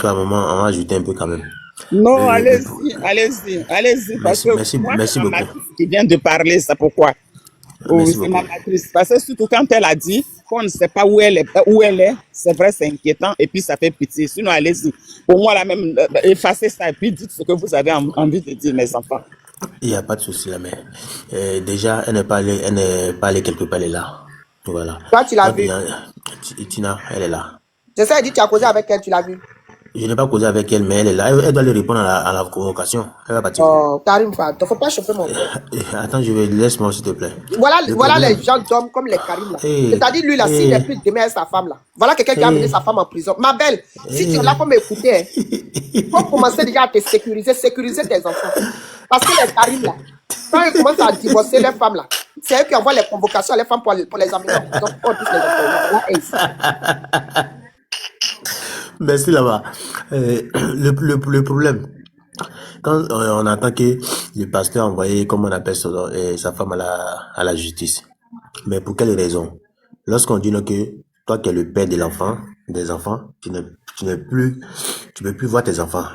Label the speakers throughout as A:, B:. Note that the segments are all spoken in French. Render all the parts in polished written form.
A: qu'à un moment, on va ajouter un peu quand même.
B: Non,
A: Le
B: allez-y, parce que moi, c'est
A: merci
B: ma
A: beaucoup.
B: matrice qui vient de parler, c'est pourquoi. Oh,
A: Merci
B: c'est
A: beaucoup.
B: ma matrice. Parce que surtout quand elle a dit qu'on ne sait pas où elle est, c'est vrai, c'est inquiétant, et puis ça fait pitié. Sinon, allez-y. Pour moi, là même, effacez ça, et puis dites ce que vous avez envie de dire, mes enfants.
A: Il n'y a pas de souci là, mais déjà, elle n'est pas allée quelque part, elle est là. Voilà.
C: Toi, tu l'as
A: Donc,
C: vu.
A: Tina, elle est là.
C: C'est ça, elle dit, tu as causé avec elle, tu l'as vu.
A: Je n'ai pas causé avec elle, mais elle est là. Elle doit lui répondre à la convocation. Elle va partir.
C: Oh, Karim, pardon, faut pas chauffer mon père.
A: Attends, laisse-moi s'il te plaît.
C: Voilà,
A: Le
C: voilà
A: problème.
C: les gens d'hommes comme les Karim là.
A: Hey,
C: C'est-à-dire, lui là, s'il n'est plus demain avec sa femme là. Voilà quelqu'un qui a amené sa femme en prison. Ma belle, si tu es là pour m'écouter, il faut commencer déjà à te sécuriser tes enfants. Parce que les Karim là, quand ils commencent à divorcer les femmes là, c'est eux qui envoient les convocations à les femmes pour les amener en prison. Pour qu'on puisse les envoyer. Voilà,
A: merci là-bas. Le problème, quand on entend que le pasteur a envoyé, comme on appelle ça, sa femme à la justice. Mais pour quelle raison? Lorsqu'on dit que toi qui es le père de l'enfant, des enfants, tu peux plus voir tes enfants.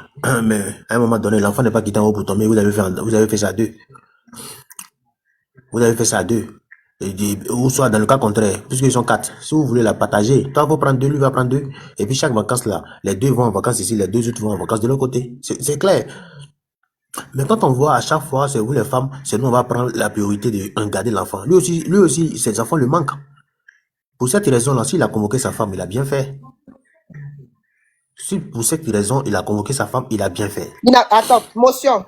A: Mais à un moment donné, l'enfant n'est pas quitté en haut pour tomber. Vous avez fait ça à deux. Vous avez fait ça à deux. Ou soit dans le cas contraire, puisqu'ils sont quatre. Si vous voulez la partager, toi vous prendre deux, lui va prendre deux. Et puis chaque vacances là, les deux vont en vacances ici, les deux autres vont en vacances de l'autre côté. C'est clair. Mais quand on voit à chaque fois, c'est vous les femmes, c'est nous on va prendre la priorité de garder l'enfant. Lui aussi, ses enfants lui manquent. Pour cette raison-là, s'il a convoqué sa femme, il a bien fait. Si pour cette raison, il a convoqué sa femme, il a bien fait.
C: attends, motion.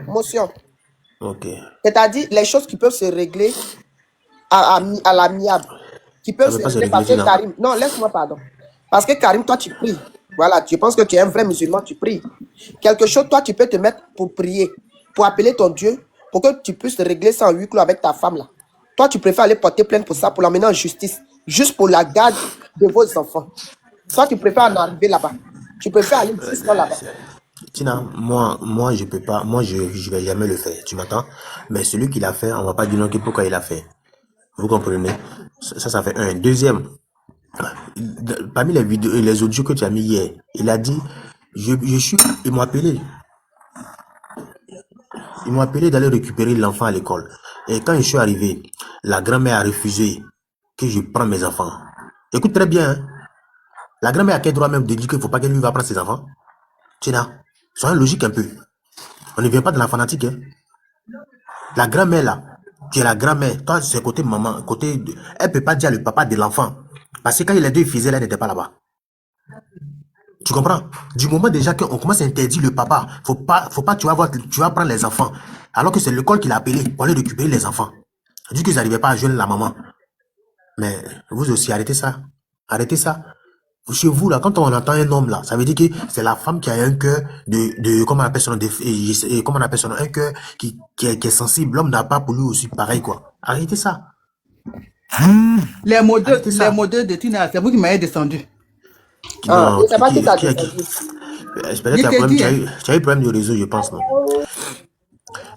A: Ok.
C: C'est-à-dire, les choses qui peuvent se régler à l'amiable. Qui peuvent
A: Ça
C: se
A: peut pas se
C: régler parce
A: régler,
C: que
A: Tina.
C: Karim. Non, laisse-moi, pardon. Parce que Karim, toi, tu pries. Voilà, je pense que tu es un vrai musulman, tu pries. Quelque chose, toi, tu peux te mettre pour prier, pour appeler ton Dieu, pour que tu puisses régler ça en huis clos avec ta femme là. Toi, tu préfères aller porter plainte pour ça, pour l'emmener en justice, juste pour la garde de vos enfants. Toi, tu préfères en arriver là-bas. Tu préfères aller jusqu'à là-bas.
A: Tina, moi, je peux pas, moi, je vais jamais le faire, tu m'entends? Mais celui qui l'a fait, on va pas dire non, pourquoi il l'a fait. Vous comprenez? Ça fait un. Deuxième, parmi les vidéos et les audios que tu as mis hier, il a dit, ils m'ont appelé. Ils m'ont appelé d'aller récupérer l'enfant à l'école. Et quand je suis arrivé, la grand-mère a refusé que je prenne mes enfants. Écoute très bien, hein. La grand-mère a quel droit même de dire qu'il ne faut pas qu'elle lui va prendre ses enfants? Tina, soyons logique un peu. On ne vient pas de la fanatique, hein. La grand-mère là, tu es la grand-mère, toi c'est côté maman, elle peut pas dire le papa de l'enfant. Parce que quand les deux faisaient, elle n'était pas là-bas. Tu comprends? Du moment déjà qu'on commence à interdire le papa, faut pas, tu vas prendre les enfants. Alors que c'est l'école qui l'a appelé pour aller récupérer les enfants. Dit qu'ils n'arrivaient pas à joindre la maman. Mais vous aussi, arrêtez ça. Arrêtez ça. Chez vous, là, quand on entend un homme, là, ça veut dire que c'est la femme qui a un cœur comment on appelle son, comment on appelle son, un cœur qui est sensible. L'homme n'a pas pour lui aussi pareil, quoi. Arrêtez ça.
D: Les mots de Tina, c'est vous qui m'avez descendu.
A: Non,
C: c'est pas qui t'a descendu.
A: Peut-être tu as eu problème de réseau, je pense, non?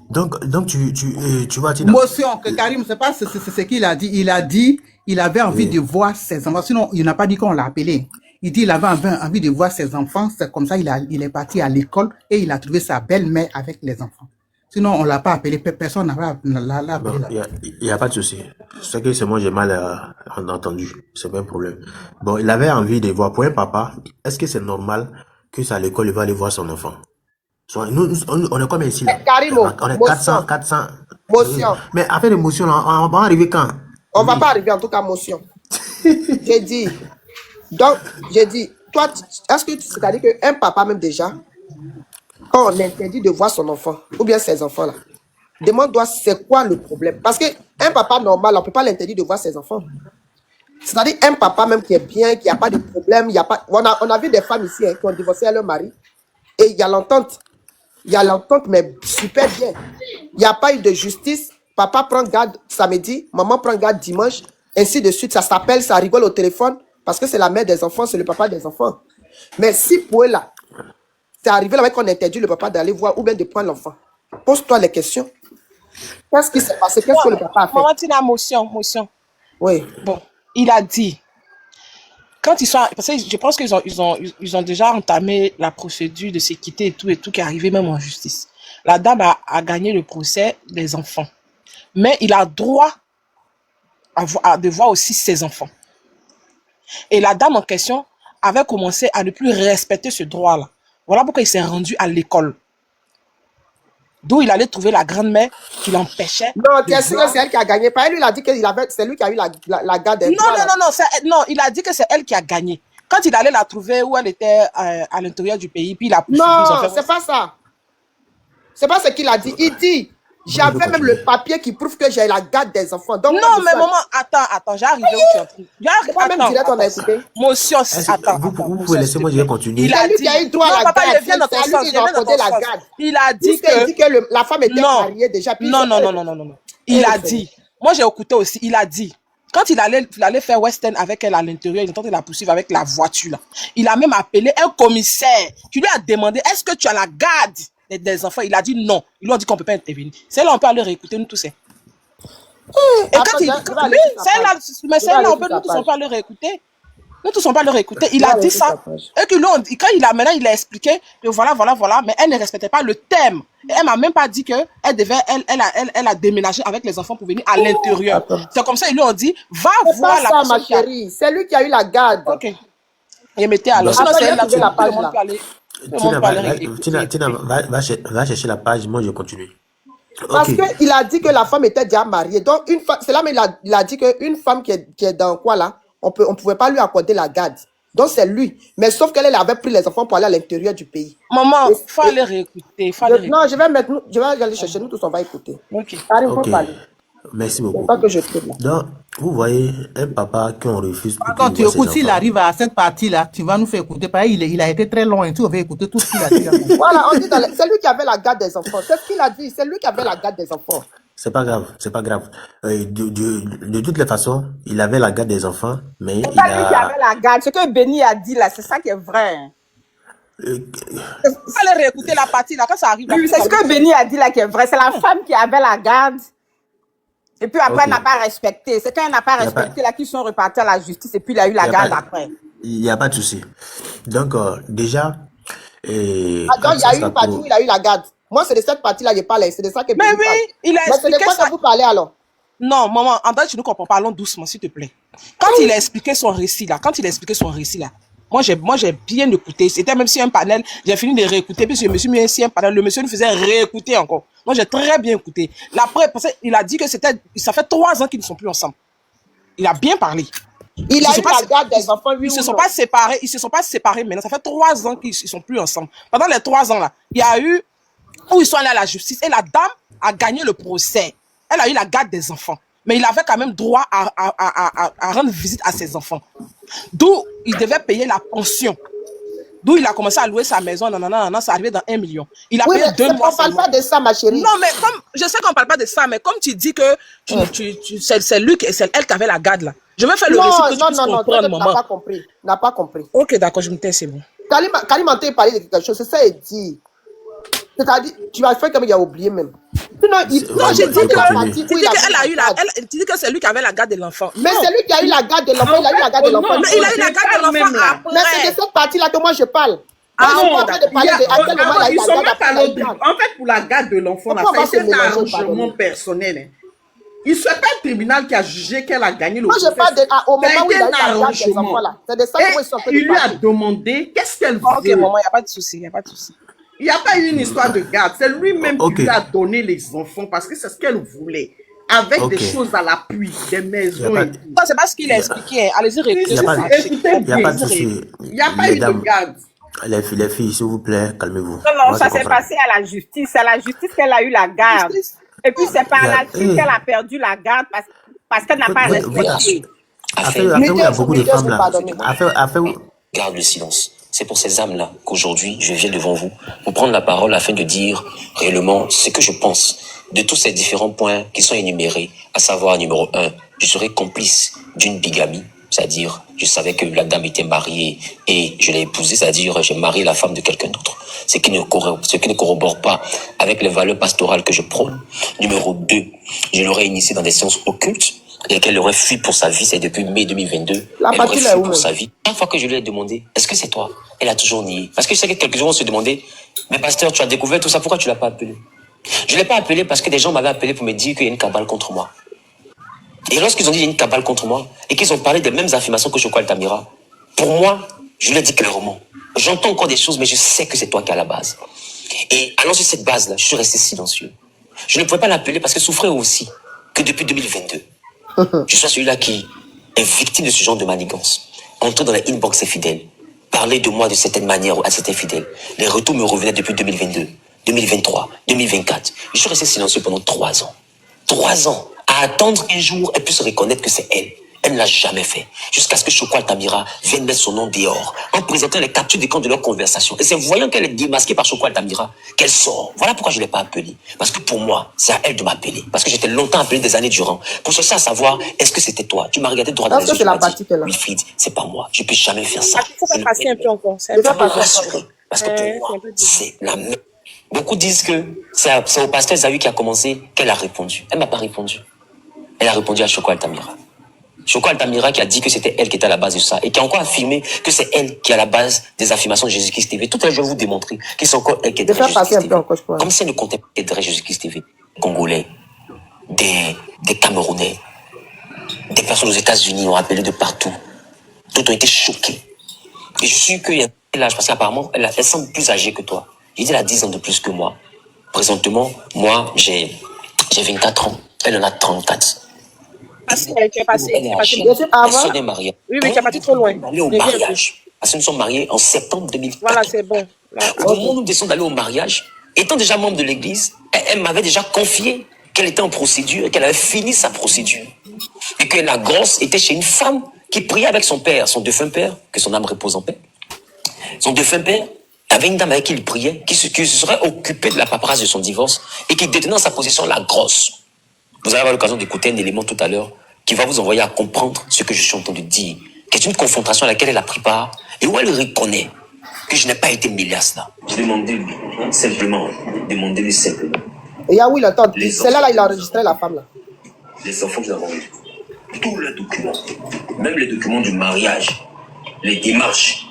A: Donc tu vois, Tina.
D: Motion, que Karim, c'est pas ce qu'il a dit. Il a dit, il avait envie de voir ses enfants. Sinon, il n'a pas dit qu'on l'a appelé. Il dit, il avait envie de voir ses enfants. C'est comme ça, il est parti à l'école et il a trouvé sa belle-mère avec les enfants. Sinon, on l'a pas appelé. Personne n'a appelé.
A: Il n'y a pas de souci. C'est que c'est moi, j'ai mal entendu. C'est pas un problème. Bon, il avait envie de voir. Pour un papa, est-ce que c'est normal que c'est à l'école, il va aller voir son enfant? Nous, on est combien ici là?
C: Karimo,
A: on est
C: motion.
A: 400.
C: Motion.
A: Mais affaire d'émotion, on va arriver quand?
C: On va pas arriver en tout cas, motion. J'ai dit. Donc, j'ai dit, toi, est-ce que c'est-à-dire qu'un papa même déjà, quand on interdit de voir son enfant, ou bien ses enfants là, demande-toi c'est quoi le problème? Parce qu'un papa normal, on ne peut pas l'interdire de voir ses enfants. C'est-à-dire un papa même qui est bien, qui n'a pas de problème, on a vu des femmes ici qui ont divorcé à leur mari, et il y a l'entente. Il y a l'entente, mais super bien. Il n'y a pas eu de justice. Papa prend garde samedi, maman prend garde dimanche, ainsi de suite. Ça s'appelle, ça rigole au téléphone, parce que c'est la mère des enfants, c'est le papa des enfants. Mais si pour eux là, c'est arrivé là qu'on interdit le papa d'aller voir ou bien de prendre l'enfant, pose-toi les questions. Qu'est-ce qui s'est passé? Qu'est-ce que le papa a fait?
E: Maman, tu as motion.
C: Oui.
E: Bon, il a dit, quand ils sont, parce que je pense qu'ils ont déjà entamé la procédure de s'équiter et tout qui est arrivé même en justice. La dame a gagné le procès des enfants. Mais il a droit de voir aussi ses enfants. Et la dame en question avait commencé à ne plus respecter ce droit-là. Voilà pourquoi il s'est rendu à l'école. D'où il allait trouver la grand-mère qui l'empêchait.
C: Non, tu
E: de
C: es sûr que
E: voir.
C: c'est elle qui a gagné. Pas lui, il a dit que c'est lui qui a eu la garde des
E: Non,
C: droits.
E: non, non, non, il a dit que c'est elle qui a gagné. Quand il allait la trouver où elle était à l'intérieur du pays, puis il a poursuivi, ils ont
C: Non,
E: fait...
C: c'est pas ça. C'est pas ce qu'il a dit. Il dit, j'avais même le papier qui prouve que j'ai la garde des enfants. Donc,
E: Non, mais maman, attends, j'ai arrivé où tu es en train.
C: C'est pas même direct, on a écouté.
E: Monsieur, attends.
A: Vous pouvez laisser moi, je vais continuer.
C: C'est lui qui a eu droit à la
E: papa,
C: garde.
E: il vient dans ton
C: C'est
E: sens,
C: lui qui a accordé la garde.
E: Il a dit
C: Puisqu'il dit que la femme était
E: Non.
C: mariée déjà. Puis
E: Non. Il a dit, moi j'ai écouté aussi, il a dit, quand il allait faire West End avec elle à l'intérieur, il tentait de la poursuivre avec la voiture là. Il a même appelé un commissaire qui lui a demandé, est-ce que tu as la garde des enfants? Il a dit non. Ils lui ont dit qu'on ne peut pas intervenir. C'est là on peut aller réécouter, nous tous. Et
C: Attends,
E: quand il...
C: je vais aller
E: Oui,
C: sur sa
E: c'est là,
C: page.
E: mais c'est là, nous tous on peut aller réécouter. Nous tous on peut aller réécouter. Il a dit ça. Et que là, quand il a expliqué que voilà, mais elle ne respectait pas le thème. Et elle m'a même pas dit que elle a déménagé avec les enfants pour venir à l'intérieur. C'est comme ça, ils lui ont dit, va
C: C'est
E: voir
C: pas
E: la
C: ça,
E: personne
C: ma chérie. C'est lui qui a eu la garde.
E: Ok. Et mettez alors. Sinon,
C: Après,
E: c'est elle là,
C: trouver
E: tout
C: la
E: le
C: page
E: monde
C: là.
E: peut aller. Tout le monde peut aller réécouter.
A: Tina, va chercher la page, moi je continue.
C: Parce
A: Ok.
C: qu'il a dit que la femme était déjà mariée. Donc, c'est là, mais il a dit qu'une femme qui est dans quoi là, on pouvait pas lui accorder la garde. Donc, c'est lui. Mais sauf qu'elle avait pris les enfants pour aller à l'intérieur du pays.
E: Maman, faut aller réécouter.
C: Non, je vais aller chercher. Nous tous, on va écouter.
E: Ok.
C: Karim, faut
A: Ok.
C: parler.
A: Merci
C: C'est
A: beaucoup.
C: pas que je trouve là.
A: Donc, vous voyez un papa qu'on refuse pour
D: Quand
A: qu'il
D: tu
A: voit ses
D: écoutes, s'il
A: enfants.
D: arrive à cette partie-là, tu vas nous faire écouter. Pareil, il a été très long et tu vas écouter tout ce qu'il a dit.
C: Voilà, on dit c'est lui qui avait la garde des enfants. C'est ce qu'il a dit. C'est lui qui avait la garde des enfants.
A: C'est pas grave, c'est pas grave. De toutes les façons, il avait la garde des enfants, mais
B: C'est
A: il
B: pas lui qui
A: a...
B: avait la garde. Ce que Benny a dit là, c'est ça qui est vrai.
E: Faut aller réécouter la partie là, quand ça arrive.
B: C'est ce que Benny a dit là qui est vrai. C'est la femme qui avait la garde. Et puis après,
A: Ok.
B: elle n'a pas respecté. C'est quand elle n'a pas
A: Y a pas-
B: respecté là qu'ils sont repartis à la justice et puis il a eu la
A: Y a
B: garde
A: pas-
B: après.
A: Il n'y a pas de souci. Donc, déjà...
C: Ah, donc,
A: quand
C: il y
A: ça
C: a eu
A: sera
C: une partie
A: pour-
C: où il a eu la garde. Moi, c'est de cette partie-là que je parle. C'est de ça que
E: Mais
C: Benny
E: oui,
C: parle.
E: il a
C: Mais c'est de
E: expliqué
C: quoi
E: ça.
C: que vous parlez alors?
E: Non, maman, en fait, tu ne comprends pas. Allons doucement, s'il te plaît. Quand il a expliqué son récit là, moi j'ai bien écouté. C'était même si un panel, j'ai fini de réécouter, puis je me suis mis si un panel, le monsieur nous faisait réécouter encore. Moi j'ai très bien écouté. Après, parce qu'il a dit que ça fait 3 ans qu'ils ne sont plus ensemble. Il a bien parlé.
C: Il a eu la garde des enfants, oui
E: Ils se
C: ou
E: sont
C: non?
E: pas séparés maintenant. Ça fait 3 ans qu'ils ne sont plus ensemble. Pendant les 3 ans là, il y a eu où ils sont allés à la justice et la dame a gagné le procès. Elle a eu la garde des enfants. Mais il avait quand même droit à rendre visite à ses enfants. D'où il devait payer la pension. D'où il a commencé à louer sa maison. Non, ça arrivait dans 1 million. Il a
C: Oui,
E: payé
C: mais
E: 2 mois
C: on parle
E: seulement.
C: pas de ça, ma chérie.
E: Non, mais comme je sais qu'on parle pas de ça, mais comme tu dis que c'est lui, c'est elle qui avait la garde là. Je vais faire le récit que tu puisses
C: non,
E: comprendre,
C: n'a
E: maman.
C: pas compris. N'a pas compris.
E: Ok, d'accord, je me tais, c'est bon.
C: Karim a parlé de quelque chose, c'est ça il dit. C'est-à-dire, tu vas faire comme il a oublié même. Sinon,
E: Non, j'ai dit
A: continue.
E: tu dis qu'elle a eu la, tu dis que c'est lui qui avait la garde de l'enfant.
C: Mais c'est lui qui a eu la garde de l'enfant, il a eu la garde de l'enfant.
E: Mais il a eu la garde de l'enfant
C: Mais c'est de
E: après.
C: cette partie-là que moi je parle.
B: Ah
C: Je suis
B: non,
C: pas en train de parler de à quel moment il a eu
B: ils
C: la
B: sont
C: garde
B: même
C: après
B: pas
C: il a eu la
B: l'autre.
C: garde.
B: En fait, pour la garde de l'enfant, là,
C: Pourquoi on va
B: ça a
C: se
B: été un
C: mélanger,
B: arrangement
C: pardon?
B: personnel. Hein. Il c'est pas le tribunal qui a jugé qu'elle a gagné le
C: Moi je
B: procès.
C: parle au
B: Ça a
C: moment où
B: été
C: il a eu
B: un
C: la garde des
B: arrangement.
C: enfants là. C'est de ça que moi je suis en train
B: Et il
C: de
B: lui a
C: parler.
B: demandé qu'est-ce qu'elle
E: Ok,
B: veut.
E: maman, il n'y a pas de souci, il n'y a pas de souci.
B: Il n'y a pas eu une histoire de garde. C'est lui-même
A: Ok.
B: qui lui a donné les enfants parce que c'est ce qu'elle voulait. Avec
A: Ok.
B: des choses à l'appui, des maisons
A: Y a
B: et
A: pas-
B: tout.
E: Non, c'est pas ce qu'il a expliqué. Hein. Allez-y, réécoutez.
A: Il y a pas-
B: Écoutez
A: Il n'y a
B: bien.
A: pas de souci.
B: Il n'y a pas eu de
A: Mesdames,
B: garde.
A: les filles, s'il vous plaît, calmez-vous.
F: Non,
A: On
F: non,
A: va
F: ça
A: se
F: s'est
A: comprendre.
F: passé à la justice. C'est à la justice qu'elle a eu la garde. Et puis c'est par la suite qu'elle a perdu la garde parce qu'elle n'a pas respecté.
A: Affaire où il y a beaucoup de
C: Mettez,
A: femmes là.
C: pardonnez.
A: Affaire où...
G: Garde le silence. C'est pour ces âmes-là qu'aujourd'hui, je viens devant vous pour prendre la parole afin de dire réellement ce que je pense de tous ces différents points qui sont énumérés, à savoir, numéro 1, je serai complice d'une bigamie, c'est-à-dire, je savais que la dame était mariée et je l'ai épousée, c'est-à-dire, j'ai marié la femme de quelqu'un d'autre. Ce qui ne corrobore pas avec les valeurs pastorales que je prône. Numéro 2, je l'aurais initié dans des sciences occultes, et qu'elle aurait fui pour sa vie, c'est depuis mai 2022.
C: La
G: Elle aurait
C: partie
G: fui
C: là où
G: pour
C: même.
G: sa vie. Chaque fois que je lui ai demandé, est-ce que c'est toi? Elle a toujours nié. Parce que je sais que quelques jours, on se demandait, mais pasteur, tu as découvert tout ça, pourquoi tu l'as pas appelé? Je ne l'ai pas appelé parce que des gens m'avaient appelé pour me dire qu'il y a une cabale contre moi. Et lorsqu'ils ont dit qu'il y a une cabale contre moi, et qu'ils ont parlé des mêmes affirmations que Choco Altamira, pour moi, je lui ai dit clairement, j'entends encore des choses, mais je sais que c'est toi qui es à la base. Et allant sur cette base-là, je suis resté silencieux. Je ne pouvais pas l'appeler parce que souffrait aussi que depuis 2022, je sois celui-là qui est victime de ce genre de manigance. Entrer dans les inbox des fidèles, parler de moi de certaines manières à certains fidèles. Les retours me revenaient depuis 2022, 2023, 2024. Je suis resté silencieux pendant 3 ans. 3 ans à attendre qu'un jour elle puisse reconnaître que c'est elle. Elle ne l'a jamais fait. Jusqu'à ce que Choco Altamira vienne mettre son nom dehors en présentant les captures d'écran de leur conversation. Et c'est voyant qu'elle est démasquée par Choco Altamira qu'elle sort. Voilà pourquoi je ne l'ai pas appelée. Parce que pour moi, c'est à elle de m'appeler. Parce que j'étais longtemps appelé des années durant. Pour chercher à savoir, est-ce que c'était toi? Tu m'as regardé droit dans les
C: Est-ce
G: yeux.
C: que c'est
G: Tu
C: la
G: m'as dit,
C: partie qu'elle a?
G: Wilfried, c'est pas moi. Je ne peux jamais faire ça.
E: Il faut faire passer un peu encore. C'est
C: Je
E: un
C: vais
E: peu
C: pas
G: Je peux
C: faire ça.
G: rassurer. Parce que
E: Ouais,
G: pour
E: c'est un
G: moi,
E: peu difficile.
G: c'est la même. Beaucoup disent que c'est au pasteur Zawi qui a commencé, qu'elle a répondu. Elle m'a pas répondu. Elle a répondu à Choco Altamira. Choco Altamira qui a dit que c'était elle qui était à la base de ça et qui a encore affirmé que c'est elle qui est à la base des affirmations de Jésus-Christ TV. Tout à l'heure, je vais vous démontrer que c'est encore elle qui
C: Je vais
G: aiderait
C: faire passer
G: Jésus-Christ
C: un peu
G: TV.
C: encore, je crois.
G: Comme si elle ne comptait pas aiderait Jésus-Christ TV. Congolais, des Camerounais, des personnes aux États-Unis ont appelé de partout. D'autres ont été choqués. Et je suis sûr qu'il y a l'âge, parce qu'apparemment, elle semble plus âgée que toi. J'ai dit, elle a 10 ans de plus que moi. Présentement, moi, j'ai 24 ans. Elle en a 34.
E: Tu es passé.
G: Elle
E: Tu
G: est
E: es passé.
G: âgée.
C: Bien sûr,
G: Elle
C: avant.
G: sort des mariages.
E: Oui, mais tu es parti trop loin.
G: Aller au
E: Mais viens un peu.
G: mariage. Parce que nous sommes mariés en septembre 2004.
E: Voilà, c'est bon. Là,
G: Au moment où nous décidons d'aller au mariage, étant déjà membre de l'église, elle m'avait déjà confié qu'elle était en procédure, qu'elle avait fini sa procédure. Et que la grosse était chez une femme qui priait avec son père, son défunt père, que son âme repose en paix. Son défunt père avait une dame avec qui il priait, qui se serait occupée de la paperasse de son divorce et qui détenait en sa possession la grosse. Vous allez avoir l'occasion d'écouter un élément tout à l'heure qui va vous envoyer à comprendre ce que je suis en train de dire, qui est une confrontation à laquelle elle a pris part et où elle reconnaît que je n'ai pas été mêlé à cela. Je demandais-lui, simplement, demandez-lui simplement.
C: Et là, oui, il entend.
G: Les
C: C'est là,
G: enfants.
C: il a enregistré la femme, là.
G: Les enfants que nous avons eus, tous les documents, même les documents du mariage, les démarches.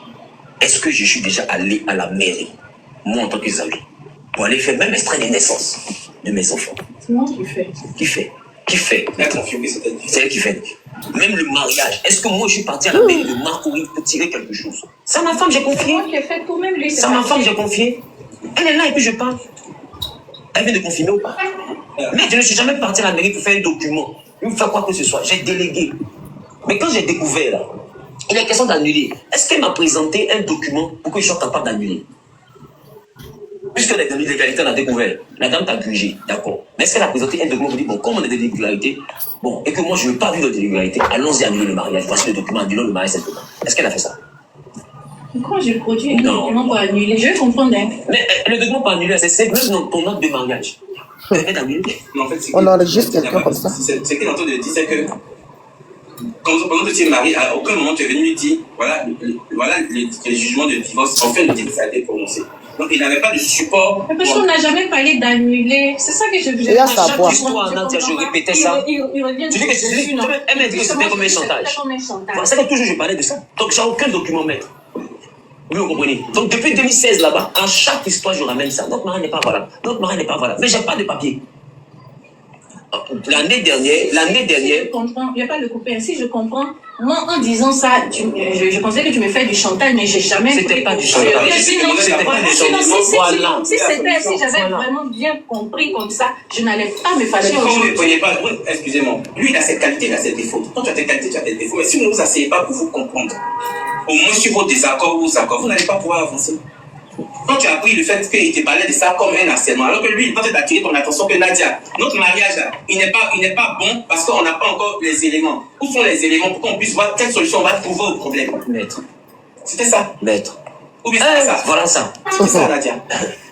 G: Est-ce que je suis déjà allé à la mairie, moi en tant que Zawi, pour aller faire même extrait de naissance de mes enfants?
H: C'est moi qui fais.
G: Qui fait Elle a confirmé que c'est elle qui fait. Même le mariage. Est-ce que moi je suis parti à la mairie de Marcouri pour tirer quelque chose? C'est à ma femme, j'ai confié.
H: C'est moi qui ai fait tout, même lui.
G: C'est à ma femme, j'ai confié. Elle est là et puis je parle. Elle vient de confirmer ou pas? Mais je ne suis jamais parti à la mairie pour faire un document. Pour faire quoi que ce soit. J'ai délégué. Mais quand j'ai découvert là, il est question d'annuler. Est-ce qu'elle m'a présenté un document pour que je sois capable d'annuler? Puisque les illégalités, on a découvert. La dame t'a jugé, d'accord. Mais est-ce qu'elle a présenté un document pour dire, bon, comme on a des illégalités, bon, et que moi je ne veux pas vivre de l'illégalité, allons-y annuler le mariage. Voici le document, annulons le mariage simplement. Est-ce qu'elle a fait ça?
H: Quand j'ai produit un
G: Non.
H: document pour annuler, je vais comprendre. Hein.
G: Mais le document pour annuler, c'est même dans ton acte de mariage. Elle vient d'annuler.
I: Mais en fait,
C: On enregistre quelqu'un comme ça.
I: Ce qu'il est en train de dire, c'est que quand tu es marié, à aucun moment tu es venu lui dire voilà, voilà les jugements de divorce, enfin le divorce a été prononcé. Donc il n'avait pas de support.
H: Mais parce qu'on n'a jamais parlé d'annuler. C'est ça que je
C: Et là, ça boit.
G: Je répétais ça.
H: Il revient
G: Tu dis que elle m'a dit que c'était comme un chantage. Voilà, c'est que toujours je parlais de ça. Donc j'ai aucun document, maître. Oui, vous comprenez. Donc depuis 2016 là-bas, à chaque histoire, je ramène ça. Notre mari n'est pas valable. Notre mari n'est pas valable. Mais j'ai pas de papier. L'année dernière.
H: Je comprends. Il n'y a pas de couper. Si je comprends, moi en disant ça, je pensais que tu me fais du chantage, mais j'ai jamais.
G: C'était pas du chantage.
H: C'était pas du chantage.
G: Voilà.
H: Si j'avais vraiment bien compris comme ça, je n'allais pas me fâcher
I: Quand vous ne
H: aujourd'hui.
I: prenez pas, excusez-moi, lui il a cette qualité, il a ses défauts. Quand tu as tes qualités, tu as tes défauts. Mais si vous ne vous asseyez pas pour vous comprendre, au moins sur vos désaccords ou vos accords, vous n'allez pas pouvoir avancer. Quand tu as appris le fait qu'il te parlait de ça comme un harcèlement, alors que lui, il tente d'attirer ton attention que Nadia, notre mariage là, il n'est pas bon parce qu'on n'a pas encore les éléments. Où sont les éléments pour qu'on puisse voir quelle solution on va trouver au problème?
G: Maître.
I: C'était ça.
G: Maître.
I: Ou bien c'était ça.
G: Voilà ça.
I: C'est ça, Nadia.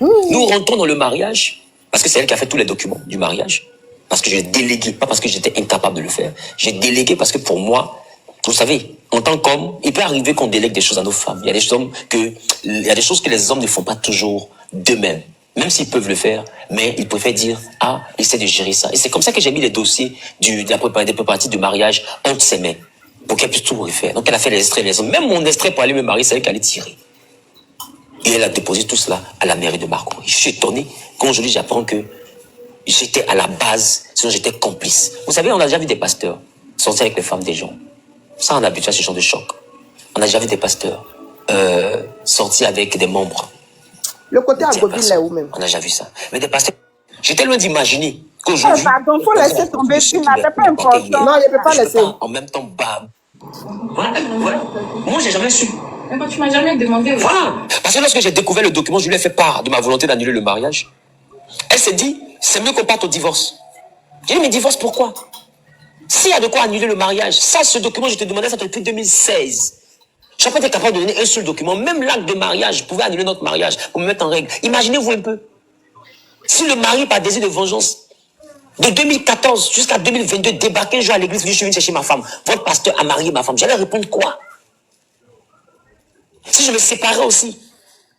G: Nous rentrons dans le mariage parce que c'est elle qui a fait tous les documents du mariage. Parce que j'ai délégué, pas parce que j'étais incapable de le faire. J'ai délégué parce que pour moi, vous savez, en tant qu'homme, il peut arriver qu'on délègue des choses à nos femmes. Il y a des choses que les hommes ne font pas toujours d'eux-mêmes. Même s'ils peuvent le faire, mais ils préfèrent dire, ah, essaie de gérer ça. Et c'est comme ça que j'ai mis les dossiers des préparatifs de mariage entre ses mains, pour qu'elle puisse tout refaire. Donc elle a fait les extraits, même mon extrait pour aller me marier, c'est elle qui allait tirer. Et elle a déposé tout cela à la mairie de Marcory. Je suis étonné qu'aujourd'hui j'apprends que j'étais à la base, sinon j'étais complice. Vous savez, on a déjà vu des pasteurs sortir avec les femmes des gens. Ça, on a habitué à ce genre de choc. On a déjà vu des pasteurs sortir avec des membres.
C: Le côté Agoville là où même.
G: On a déjà vu ça. Mais des pasteurs, j'étais loin d'imaginer qu'aujourd'hui...
F: Pardon, il faut laisser tomber Tina, c'est pas important.
C: Non, il ne peut pas laisser.
G: En même temps, bam. Voilà. Moi, j'ai jamais su.
H: Mais quand tu m'as jamais demandé.
G: Voilà. Parce que lorsque j'ai découvert le document, je lui ai fait part de ma volonté d'annuler le mariage. Elle s'est dit, c'est mieux qu'on parte au divorce. J'ai dit, mais divorce pourquoi? S'il y a de quoi annuler le mariage, ça, ce document, je te demandais ça depuis 2016. Je n'ai pas été capable de donner un seul document. Même l'acte de mariage pouvait annuler notre mariage pour me mettre en règle. Imaginez-vous un peu. Si le mari, par désir de vengeance, de 2014 jusqu'à 2022, débarquait un jour à l'église, je suis venu chercher ma femme. Votre pasteur a marié ma femme. J'allais répondre quoi? Si je me séparais aussi,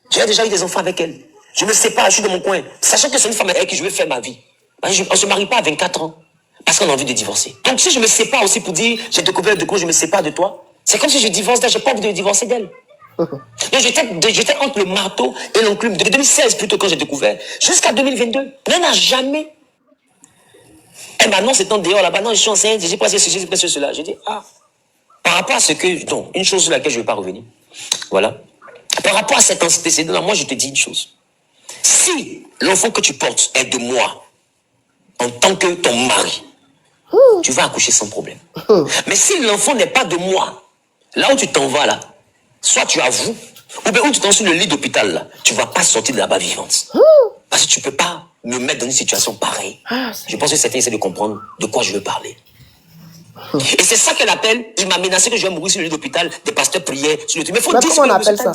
G: j'ai déjà eu des enfants avec elle. Je me sépare, je suis dans mon coin, sachant que c'est une femme avec qui je vais faire ma vie. On ne se marie pas à 24 ans, parce qu'on a envie de divorcer. Donc si je me sépare aussi pour dire, j'ai découvert de quoi je me sépare de toi, c'est comme si je divorce d'elle, j'ai pas envie de divorcer d'elle. Donc j'étais entre le marteau et l'enclume, de 2016 plutôt quand j'ai découvert, jusqu'à 2022. Elle n'a jamais... Elle m'annonce étant dehors là-bas, non, je suis enceinte, j'ai passé ceci, j'ai passé cela. J'ai dit, ah, par rapport à ce que... Donc, une chose sur laquelle je ne vais pas revenir. Voilà. Par rapport à cet antécédent-là, moi je te dis une chose. Si l'enfant que tu portes est de moi, en tant que ton mari, tu vas accoucher sans problème. Mais si l'enfant n'est pas de moi, là où tu t'en vas là, soit tu avoues, ou bien où tu t'en sur le lit d'hôpital là, tu ne vas pas sortir de là-bas vivante. Parce que tu ne peux pas me mettre dans une situation pareille. Je pense que certains essaient de comprendre de quoi je veux parler. Et c'est ça qu'elle appelle, il m'a menacé que je vais mourir sur le lit d'hôpital, des pasteurs priaient sur le truc. Mais il faut dire ce
C: comment on
G: que
C: appelle ça?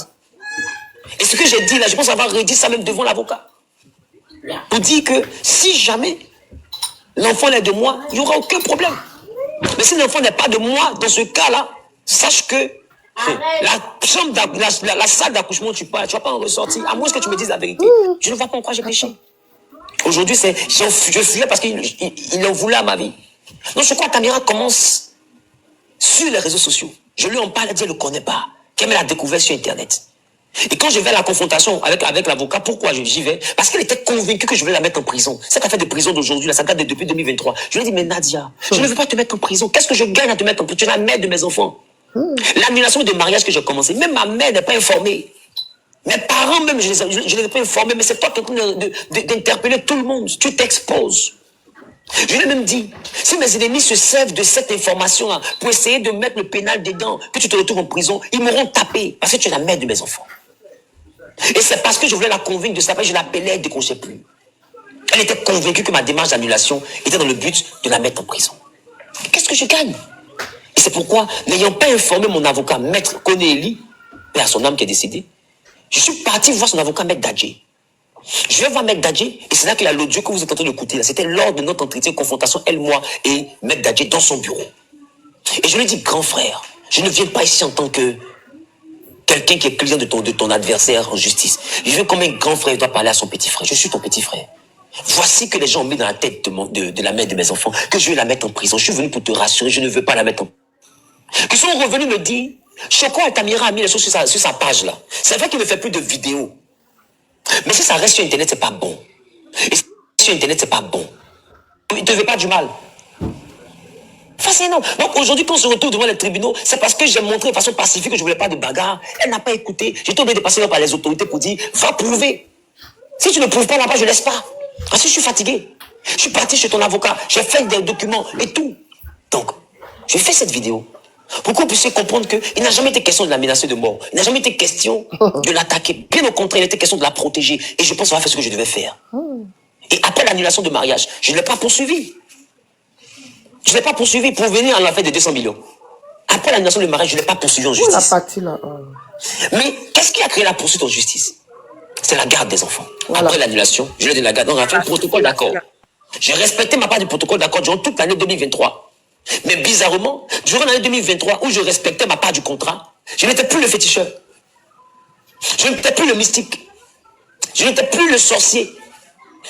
G: Et ce que j'ai dit là, je pense avoir redit ça même devant l'avocat. Pour dire que si jamais l'enfant est de moi, il n'y aura aucun problème. Mais si l'enfant n'est pas de moi, dans ce cas-là, sache que la salle d'accouchement, tu vas pas en ressortir. À moins que tu me dises la vérité. Je ne vois pas en quoi j'ai péché. Aujourd'hui, je fuyais parce qu'il en voulait à ma vie. Donc je crois que Tamira commence sur les réseaux sociaux. Je lui en parle, elle dit elle ne le connaît pas. Qu'elle me l'a découvert sur Internet. Et quand je vais à la confrontation avec l'avocat, pourquoi j'y vais? Parce qu'elle était convaincue que je vais la mettre en prison. Cette affaire de prison d'aujourd'hui, ça date depuis 2023. Je lui ai dit, mais Nadia, je ne veux pas te mettre en prison. Qu'est-ce que je gagne à te mettre en prison? Tu es la mère de mes enfants. L'annulation de mariage que j'ai commencé, même ma mère n'est pas informée. Mes parents même, je ne les ai pas informés, mais c'est toi qui es en train d'interpeller tout le monde. Tu t'exposes. Je lui ai même dit, si mes ennemis se servent de cette information-là pour essayer de mettre le pénal dedans, que tu te retrouves en prison, ils m'auront tapé parce que tu es la mère de mes enfants. Et c'est parce que je voulais la convaincre de ça, je l'appelais, elle ne décrochait plus. Elle était convaincue que ma démarche d'annulation était dans le but de la mettre en prison. Qu'est-ce que je gagne? Et c'est pourquoi, n'ayant pas informé mon avocat, Maître Konéli, et à son âme qui est décédé, je suis parti voir son avocat, Maître Dadje. Je vais voir Maître Dadje, et c'est là qu'il a l'audio que vous êtes en train d'écouter. C'était lors de notre entretien, confrontation, elle, moi et Maître Dadje dans son bureau. Et je lui ai dit, grand frère, je ne viens pas ici en tant que quelqu'un qui est client de ton adversaire en justice. Je veux comme un grand frère doit parler à son petit frère. Je suis ton petit frère. Voici que les gens ont mis dans la tête de la mère de mes enfants, que je vais la mettre en prison. Je suis venu pour te rassurer, je ne veux pas la mettre en prison. Qu'ils sont revenus me dire, Choco et Tamira a mis les choses sur sa page là. C'est vrai qu'il ne fait plus de vidéos. Mais si ça reste sur Internet, c'est pas bon. Et si sur Internet, c'est pas bon. Il ne te veut pas du mal. Fascinant. Donc aujourd'hui, quand on se retrouve devant les tribunaux, c'est parce que j'ai montré de façon pacifique que je ne voulais pas de bagarre. Elle n'a pas écouté. J'étais obligé de passer par les autorités pour dire, va prouver. Si tu ne prouves pas là-bas, je ne laisse pas. Parce que je suis fatigué. Je suis parti chez ton avocat, j'ai fait des documents et tout. Donc, j'ai fait cette vidéo pour que vous puissiez comprendre qu'il n'a jamais été question de la menacer de mort. Il n'a jamais été question de l'attaquer. Bien au contraire, il était question de la protéger. Et je pense avoir fait ce que je devais faire. Et après l'annulation de mariage, je ne l'ai pas poursuivi. Je ne l'ai pas poursuivi pour venir à l'affaire de 200 millions. Après l'annulation de mariage, je ne l'ai pas poursuivi en justice.
C: La partie là.
G: Mais qu'est-ce qui a créé la poursuite en justice? C'est la garde des enfants. Voilà. Après l'annulation, je lui ai dit la garde. On a fait un protocole d'accord. J'ai respecté ma part du protocole d'accord durant toute l'année 2023. Mais bizarrement, durant l'année 2023, où je respectais ma part du contrat, je n'étais plus le féticheur. Je n'étais plus le mystique. Je n'étais plus le sorcier.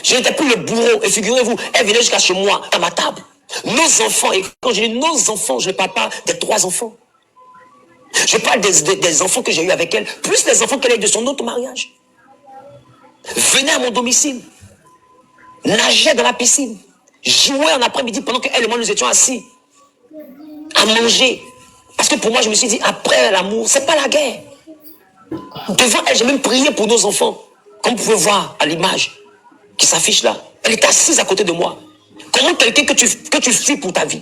G: Je n'étais plus le bourreau. Et figurez-vous, elle venait jusqu'à chez moi, à ma table. Nos enfants, et quand je dis nos enfants, je ne parle pas des 3 enfants. Je parle des enfants que j'ai eu avec elle, plus les enfants qu'elle a eu de son autre mariage. Venaient à mon domicile, nageaient dans la piscine, jouaient en après-midi pendant qu'elle et moi nous étions assis à manger. Parce que pour moi, je me suis dit, après l'amour, c'est pas la guerre. Devant elle, j'ai même prié pour nos enfants. Comme vous pouvez voir à l'image qui s'affiche là. Elle est assise à côté de moi. Comment quelqu'un que tu fuis pour ta vie,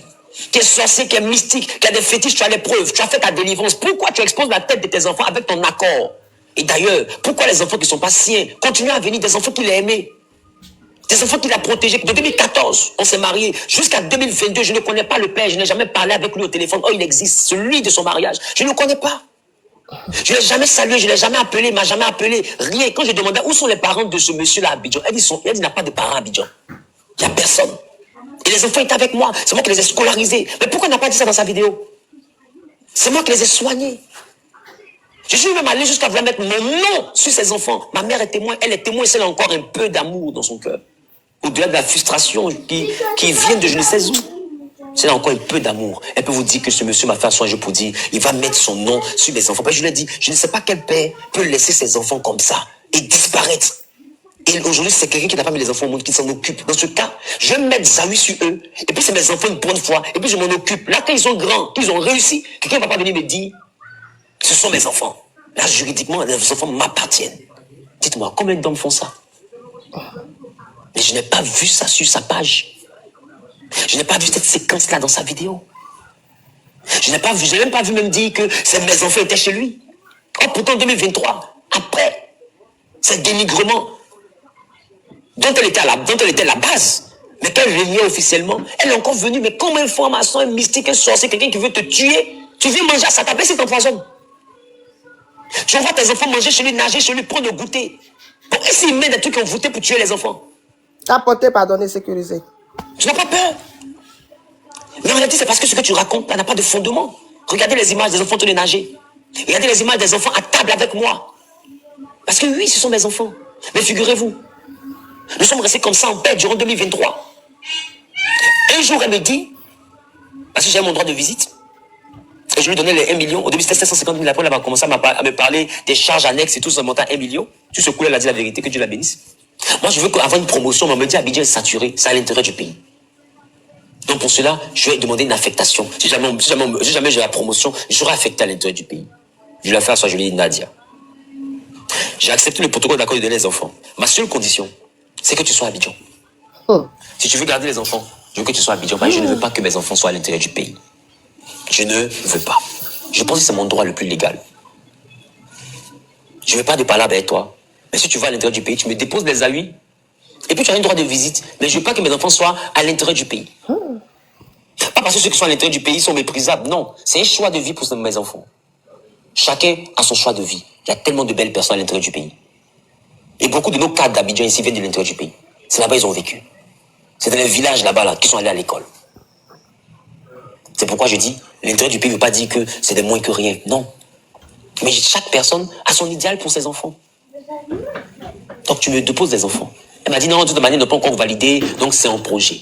G: qui est sorcier, qui est mystique, qui a des fétiches, tu as les preuves, tu as fait ta délivrance. Pourquoi tu exposes la tête de tes enfants avec ton accord? Et d'ailleurs, pourquoi les enfants qui ne sont pas siens continuent à venir, des enfants qu'il a aimés, des enfants qu'il a protégés? De 2014, on s'est mariés. Jusqu'à 2022, je ne connais pas le père. Je n'ai jamais parlé avec lui au téléphone. Oh, il existe, celui de son mariage. Je ne le connais pas. Je ne l'ai jamais salué, je ne l'ai jamais appelé, il ne m'a jamais appelé. Rien. Quand je demandais où sont les parents de ce monsieur-là à Abidjan, elle dit il n'y a pas de parents à Abidjan. Il n'y a personne. Et les enfants étaient avec moi. C'est moi qui les ai scolarisés. Mais pourquoi il n'a pas dit ça dans sa vidéo? C'est moi qui les ai soignés. Je suis même allé jusqu'à vouloir mettre mon nom sur ses enfants. Ma mère est témoin, elle est témoin, c'est encore un peu d'amour dans son cœur. Au-delà de la frustration qui vient de je ne sais où. C'est encore un peu d'amour. Elle peut vous dire que ce monsieur m'a fait un soin pour dire, il va mettre son nom sur les enfants. Je lui ai dit, je ne sais pas quel père peut laisser ses enfants comme ça et disparaître. Et aujourd'hui, c'est quelqu'un qui n'a pas mis les enfants au monde qui s'en occupe. Dans ce cas, je vais mettre Zawi sur eux. Et puis c'est mes enfants une bonne fois. Et puis je m'en occupe. Là, quand ils sont grands, qu'ils ont réussi, quelqu'un ne va pas venir me dire, ce sont mes enfants. Là, juridiquement, les enfants m'appartiennent. Dites-moi, combien d'hommes font ça? Mais je n'ai pas vu ça sur sa page. Je n'ai pas vu cette séquence-là dans sa vidéo. Je n'ai même pas vu même dire que mes enfants étaient chez lui. Oh, pourtant, en 2023, après, ce dénigrement dont elle était la base, mais qu'elle régnait officiellement, elle est encore venue, mais comme un franc-maçon, un mystique, un sorcier, quelqu'un qui veut te tuer, tu viens manger à sa table, c'est t'empoisonne. Tu vois tes enfants manger chez lui, nager chez lui, prendre le goûter. Pourquoi s'il met des trucs qui ont voûté pour tuer les enfants?
C: Apporter, pardonner, sécuriser.
G: Tu n'as pas peur. Mais en réalité, c'est parce que ce que tu racontes, n'a pas de fondement. Regardez les images des enfants en train de nager. Regardez les images des enfants à table avec moi. Parce que oui, ce sont mes enfants. Mais figurez-vous, nous sommes restés comme ça en paix durant 2023. Un jour, elle me dit, parce que j'avais mon droit de visite, et je lui donnais les 1 million. Au début, c'était 750 000. Après, elle va commencer à me parler des charges annexes et tout, ça montait à 1 million. Sur ce coup, elle a dit la vérité, que Dieu la bénisse. Moi, je veux qu'avant une promotion, on me dit Abidjan est saturé, c'est à l'intérieur du pays. Donc pour cela, je vais demander une affectation. Si jamais j'ai la promotion, je serai affecté à l'intérieur du pays. Je vais la faire, soit je lui dis Nadia. J'ai accepté le protocole d'accord de donner les enfants. Ma seule condition, c'est que tu sois à Abidjan. Si tu veux garder les enfants, je veux que tu sois à Abidjan. Je ne veux pas que mes enfants soient à l'intérieur du pays. Je ne veux pas. Je pense que c'est mon droit le plus légal. Je ne veux pas de parler avec toi. Mais si tu vas à l'intérieur du pays, tu me déposes les avis. Et puis tu as un droit de visite. Mais je ne veux pas que mes enfants soient à l'intérieur du pays. Pas parce que ceux qui sont à l'intérieur du pays sont méprisables. Non, c'est un choix de vie pour mes enfants. Chacun a son choix de vie. Il y a tellement de belles personnes à l'intérieur du pays. Et beaucoup de nos cadres d'Abidjan ici viennent de l'intérieur du pays. C'est là-bas qu'ils ont vécu. C'est dans les villages là-bas qu'ils sont allés à l'école. C'est pourquoi je dis, l'intérieur du pays ne veut pas dire que c'est de moins que rien. Non. Mais chaque personne a son idéal pour ses enfants. Donc tu me déposes des enfants. Elle m'a dit non, de toute manière, ne pas encore validé, donc c'est un projet.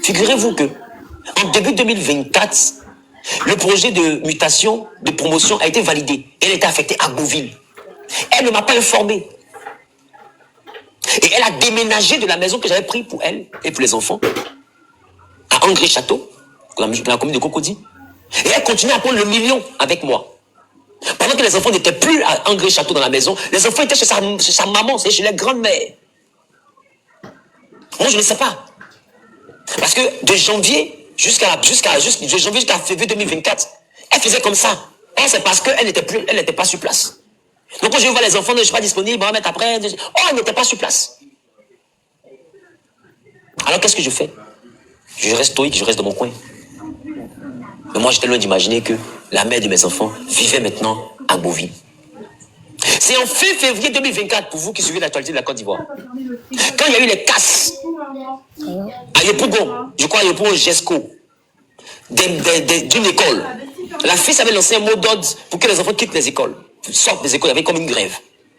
G: Figurez-vous que, en début 2024, le projet de mutation, de promotion a été validé. Elle était affectée à Bouville. Elle ne m'a pas informé. Et elle a déménagé de la maison que j'avais prise pour elle et pour les enfants à Angré-Château, dans la commune de Cocody. Et elle continue à prendre le million avec moi. Pendant que les enfants n'étaient plus à Angré-Château dans la maison, les enfants étaient chez sa maman, c'est chez la grand-mère. Moi, je ne sais pas. Parce que de janvier jusqu'à février 2024, elle faisait comme ça. Et c'est parce qu'elle n'était pas sur place. Donc quand je vois les enfants, je ne suis pas disponible, on va mettre après. Oh, elle n'était pas sur place. Alors qu'est-ce que je fais? Je reste stoïque, je reste dans mon coin. Mais moi, j'étais loin d'imaginer que la mère de mes enfants vivait maintenant à Bouville. C'est en fin février 2024, pour vous qui suivez l'actualité de la Côte d'Ivoire, quand il y a eu les casses à Yopougon, je crois à Yopougon Gesco, d'une école, la fille avait lancé un mot d'ordre pour que les enfants quittent les écoles, sortent des écoles, il y avait comme une grève.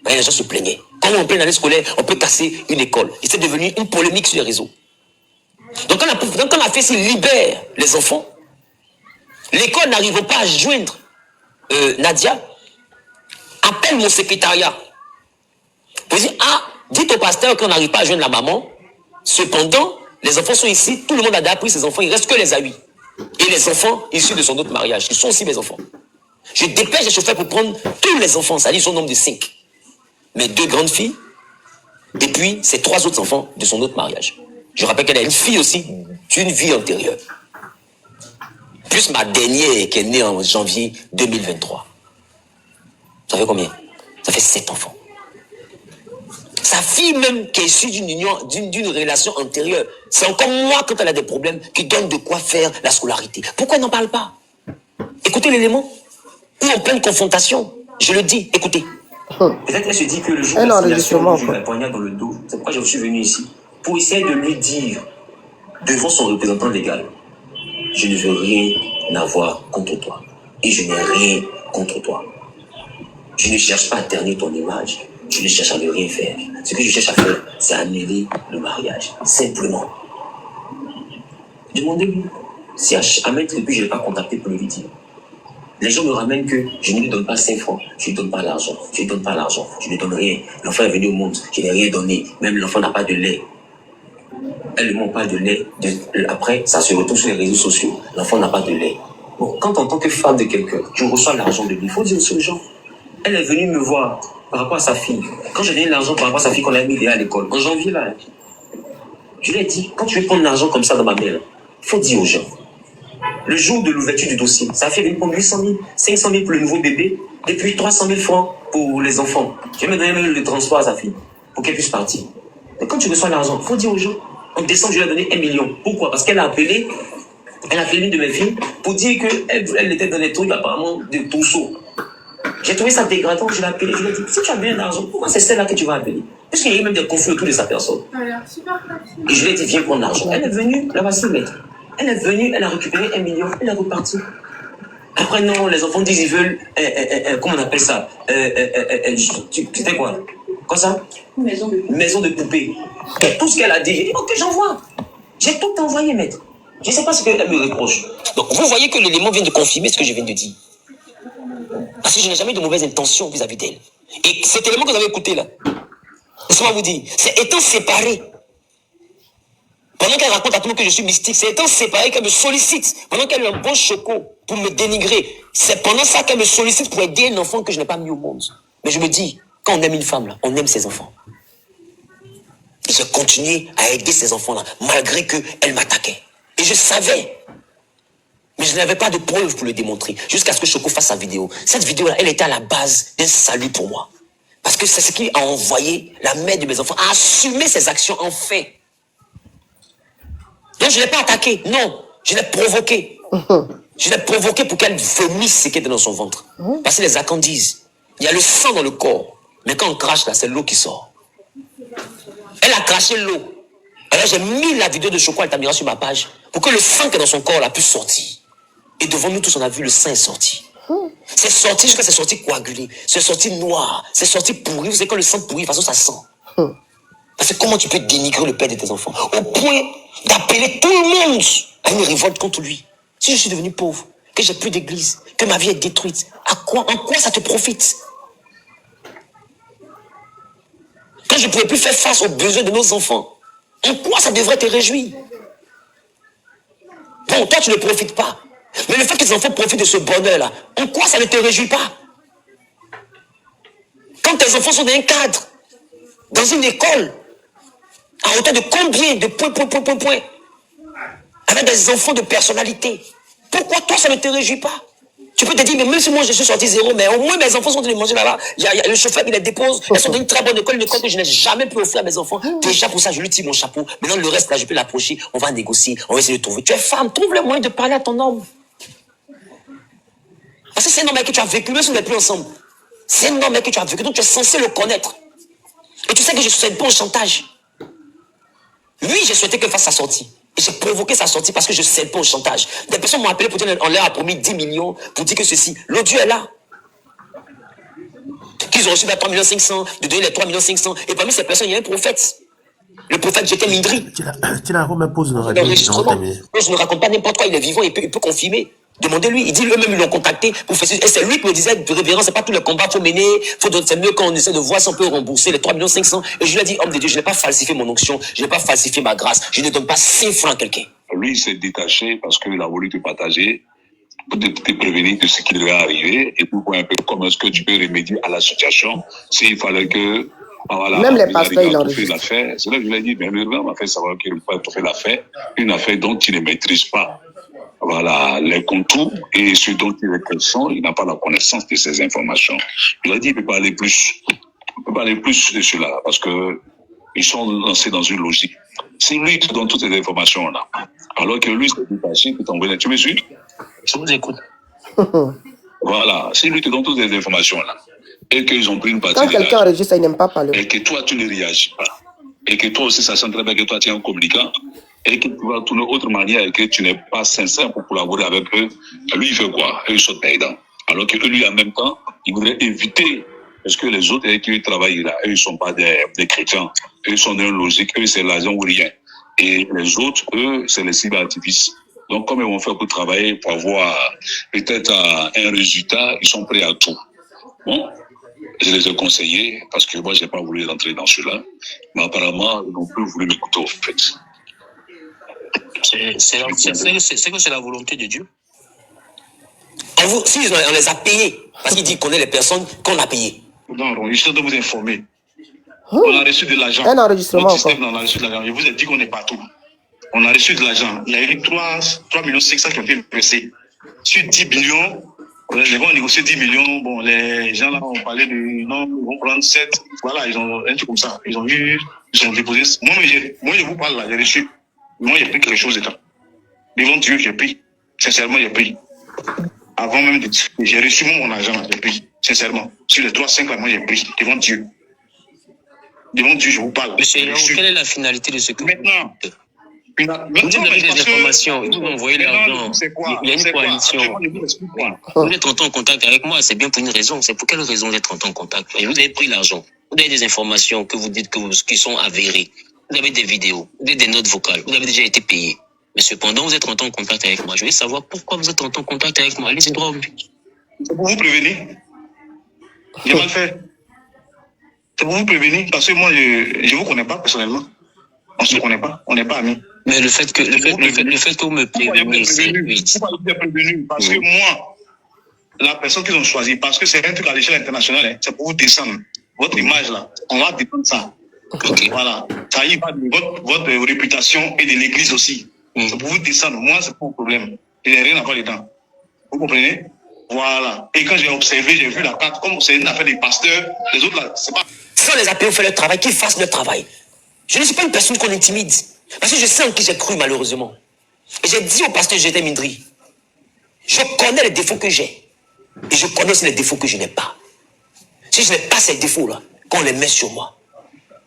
G: Et les gens se plaignaient. Comment en pleine année scolaire, on peut casser une école. Et c'est devenu une polémique sur les réseaux. Donc quand la fesse libère les enfants, l'école n'arrive pas à joindre Nadia, appelle mon secrétariat. Vous dites, dites au pasteur qu'on n'arrive pas à joindre la maman. Cependant, les enfants sont ici, tout le monde a appris ses enfants, il ne reste que les amis. Et les enfants issus de son autre mariage, ils sont aussi mes enfants. Je dépêche les chauffeurs pour prendre tous les enfants, c'est-à-dire son nombre de 5. Mes 2 grandes filles, et puis ses 3 autres enfants de son autre mariage. Je rappelle qu'elle a une fille aussi d'une vie antérieure. Plus ma dernière qui est née en janvier 2023. Ça fait combien? Ça fait 7 enfants. Sa fille même qui est issue d'une union, d'une relation antérieure, c'est encore moi quand elle a des problèmes qui donne de quoi faire la scolarité. Pourquoi elle n'en parle pas? Écoutez l'élément. Ou en pleine confrontation. Je le dis, écoutez.
I: Peut-être qu'elle se dit que le jour de la signature, je la poignarde dans le dos. C'est pourquoi je suis venu ici. Pour essayer de lui dire, devant son représentant légal, je ne veux rien avoir contre toi. Et je n'ai rien contre toi. Je ne cherche pas à ternir ton image. Je ne cherche à ne rien faire. Ce que je cherche à faire, c'est annuler le mariage. Simplement. Demandez-lui. Si à mettre depuis, je ne l'ai pas contacté pour lui dire. Les gens me ramènent que je ne lui donne pas 5 francs, je ne lui donne pas l'argent, je ne lui donne pas l'argent, je ne lui donne rien. L'enfant est venu au monde, je n'ai rien donné, même l'enfant n'a pas de lait. Elle ne manque pas de lait. Après, ça se retrouve sur les réseaux sociaux. L'enfant n'a pas de lait. Bon, quand en tant que femme de quelqu'un, je reçois l'argent de lui, il faut dire aussi aux gens. Elle est venue me voir par rapport à sa fille. Quand j'ai donné l'argent par rapport à sa fille qu'on a mis à l'école, en janvier là, je lui ai dit, quand tu veux prendre l'argent comme ça dans ma main, il faut dire aux gens. Le jour de l'ouverture du dossier, ça a fait venir pour 800 000, 500 000 pour le nouveau bébé, et puis 300 000 francs pour les enfants. Je vais me donner même le transport à sa fille, pour qu'elle puisse partir. Mais quand tu reçois l'argent, il faut dire aux gens. En décembre, je lui ai donné 1 million. Pourquoi? Parce qu'elle a appelé l'une de mes filles pour dire qu'elle était dans des trucs apparemment de trousseau. J'ai trouvé ça dégradant, je l'ai appelé, je lui ai dit, si tu as bien d'argent, pourquoi c'est celle-là que tu vas appeler? Parce qu'il y a eu même des conflits autour de sa personne. Et je lui ai dit, viens prendre l'argent. Elle est venue, la voici maître. Elle est venue, elle a récupéré 1 million, elle est repartie. Après, non, les enfants disent, ils veulent, comment on appelle ça? Tu fais quoi? Quoi ça? Maison de poupée. Tout ce qu'elle a dit, j'ai dit, ok, j'envoie. J'ai tout envoyé, maître. Je ne sais pas ce qu'elle me reproche. Donc, vous voyez que l'élément vient de confirmer ce que je viens de dire. Parce que je n'ai jamais eu de mauvaises intentions vis-à-vis d'elle. Et cet élément que vous avez écouté là, laissez-moi vous dire, c'est étant séparé. Pendant qu'elle raconte à tout le monde que je suis mystique, c'est étant séparé qu'elle me sollicite. Pendant qu'elle a un bon choco pour me dénigrer, c'est pendant ça qu'elle me sollicite pour aider un enfant que je n'ai pas mis au monde. Mais je me dis, quand on aime une femme, là, on aime ses enfants. Et j'ai continué à aider ces enfants-là, malgré qu'elle m'attaquait. Et je savais. Mais je n'avais pas de preuves pour le démontrer. Jusqu'à ce que Choco fasse sa vidéo. Cette vidéo-là, elle était à la base d'un salut pour moi. Parce que c'est ce qui a envoyé la mère de mes enfants à assumer ses actions en fait. Donc je ne l'ai pas attaqué, non. Je l'ai provoqué. Je l'ai provoqué pour qu'elle vomisse ce qui était dans son ventre. Parce que les Akans disent, il y a le sang dans le corps. Mais quand on crache là, c'est l'eau qui sort. Elle a craché l'eau. Alors j'ai mis la vidéo de Choco Altamira sur ma page pour que le sang qui est dans son corps là puisse sortir. Et devant nous tous, on a vu le sang est sorti. C'est sorti jusqu'à c'est sorti coagulé. C'est sorti noir. C'est sorti pourri. Vous savez quand le sang pourrit, de toute façon ça sent. Parce que comment tu peux dénigrer le père de tes enfants au point d'appeler tout le monde à une révolte contre lui? Si je suis devenu pauvre, que j'ai plus d'église, que ma vie est détruite, en quoi ça te profite? Quand je ne pouvais plus faire face aux besoins de nos enfants, en quoi ça devrait te réjouir? Bon, toi tu ne profites pas. Mais le fait que tes enfants profitent de ce bonheur-là, en quoi ça ne te réjouit pas? Quand tes enfants sont dans un cadre, dans une école, à hauteur de combien de points, avec des enfants de personnalité, pourquoi toi ça ne te réjouit pas? Tu peux te dire, mais même si moi je suis sorti 0, mais au moins mes enfants sont de les manger là-bas. Il y a le chauffeur qui les dépose. Elles sont dans une très bonne école, une école que je n'ai jamais pu offrir à mes enfants. Déjà pour ça, je lui tire mon chapeau. Maintenant, le reste là, je peux l'approcher. On va négocier. On va essayer de trouver. Tu es femme, trouve le moyen de parler à ton homme. Parce que c'est un homme avec qui tu as vécu, même si on n'est plus ensemble. C'est un homme avec qui tu as vécu, donc tu es censé le connaître. Et tu sais que je ne souhaite pas au chantage. Oui, j'ai souhaité qu'elle fasse sa sortie. Et j'ai provoqué sa sortie parce que je ne cède pas au chantage. Des personnes m'ont appelé pour dire qu'on leur a promis 10 millions, pour dire que ceci. L'audio est là. Qu'ils
G: ils ont reçu 3 500 000, de donner les 3 500 000. Et parmi ces personnes, il y a un prophète. Le prophète, j'étais Mindri.
A: Tu n'as pas pause dans la radio.
G: Je ne raconte pas n'importe quoi, il est vivant, il peut confirmer. Demandez-lui, il dit eux-mêmes, ils l'ont contacté pour faire. Et c'est lui qui me disait, de révérence, c'est pas tous les combats qu'il faut mener, c'est mieux quand on essaie de voir si on peut rembourser les 3 500 000. Et je lui ai dit, homme de Dieu, je n'ai pas falsifié mon onction, je n'ai pas falsifié ma grâce, je ne donne pas 5 francs à quelqu'un.
J: Lui, il s'est détaché parce qu'il a voulu te partager, pour te prévenir de ce qui devait arriver, et pour voir un peu comment est-ce que tu peux remédier à la situation, s'il fallait que... Voilà,
C: même les pasteurs, ils enregistrent.
J: C'est là que je lui ai dit, mais le gars m'a fait savoir qu'il n'a pas tout fait l'affaire, une affaire dont il ne maîtrise pas. Voilà, les contours et ce dont il est question, il n'a pas la connaissance de ces informations. Il a dit, il ne peut pas aller plus. Il ne peut pas aller plus de cela, parce que ils sont lancés dans une logique. Si lui te donne toutes ces informations-là, alors que lui, c'est détaché, il peut t'envoyer. Tu me suis?
G: Je vous écoute.
J: Voilà, si lui te donne toutes ces informations-là, et qu'ils ont pris une partie
C: quand quelqu'un enregistre, il n'aime pas parler.
J: Et que toi, tu ne réagis pas. Et que toi aussi, ça sent très bien que toi, tu es un communicant. Et que tu vas tourner autre manière et que tu n'es pas sincère pour collaborer avec eux. Lui, il fait quoi? Eux, ils sont perdants. Alors que lui, en même temps, il voudrait éviter. Parce que les autres avec qui ils travaillent là, eux, ils ne sont pas des chrétiens. Eux, ils sont dans une logique. Eux, c'est l'argent ou rien. Et les autres, eux, c'est les cibles artifices. Donc, comme ils vont faire pour travailler, pour avoir peut-être un résultat, ils sont prêts à tout. Bon, je les ai conseillés parce que moi, je n'ai pas voulu rentrer dans cela. Mais apparemment, ils n'ont plus voulu m'écouter au fait.
G: C'est que c'est la volonté de Dieu. Si on les a payés, parce qu'il dit qu'on est les personnes qu'on a payées.
J: Non, je suis de vous informer. On a reçu de l'argent.
C: Un enregistrement encore.
J: On a reçu de l'argent. Je vous ai dit qu'on est partout. On a reçu de l'argent. Il y a eu 3 500 000 qui ont été versés. Sur 10 millions, les gens ont négocié 10 millions. Bon, les gens là ont parlé de non, ils vont prendre 7. Voilà, ils ont un truc comme ça. Ils ont déposé. Moi, je vous parle là, j'ai reçu. Moi, j'ai pris quelque chose dedans. Devant Dieu, j'ai pris. Sincèrement, j'ai pris. Avant même de... J'ai reçu mon argent, j'ai pris. Sincèrement. Sur les 3-5 là, moi, j'ai pris. Devant Dieu. Devant Dieu, je vous parle.
G: Monsieur, quelle est la finalité de ce que
J: maintenant,
G: vous dites des informations, vous envoyez l'argent. Il y a une coalition. Vous êtes entré en contact avec moi, c'est bien pour une raison. C'est pour quelle raison vous êtes entré en contact? Vous avez pris l'argent. Vous avez des informations que vous dites qui sont avérées. Vous avez des vidéos, vous avez des notes vocales. Vous avez déjà été payé. Mais cependant, vous êtes entré en contact avec moi. Je veux savoir pourquoi vous êtes entré en contact avec moi. Allez-y droit au but.
J: C'est pour vous prévenir. J'ai mal fait. C'est pour vous prévenir parce que moi, je ne vous connais pas personnellement. On ne se connaît pas. On n'est pas amis.
G: Mais le fait que vous me prévenez, c'est
J: pourquoi vous êtes prévenu? Parce que moi, la personne qu'ils ont choisie, parce que c'est un truc à l'échelle internationale, hein, c'est pour vous descendre. Votre image là, on va descendre ça.
G: Okay.
J: Voilà. Ça y va de votre réputation et de l'église aussi. C'est pour vous descendre. Moi, c'est pas un problème. Il n'y a rien à voir dedans. Vous comprenez? Voilà. Et quand j'ai observé, j'ai vu la carte, comme c'est une affaire des pasteurs, les autres là, c'est pas...
G: Si on les a payés pour faire leur travail, qu'ils fassent leur travail. Je ne suis pas une personne qu'on intimide. Parce que je sais en qui j'ai cru, malheureusement. Et j'ai dit au pasteur j'étais Mindri. Je connais les défauts que j'ai. Et je connais aussi les défauts que je n'ai pas. Si je n'ai pas ces défauts-là, qu'on les met sur moi,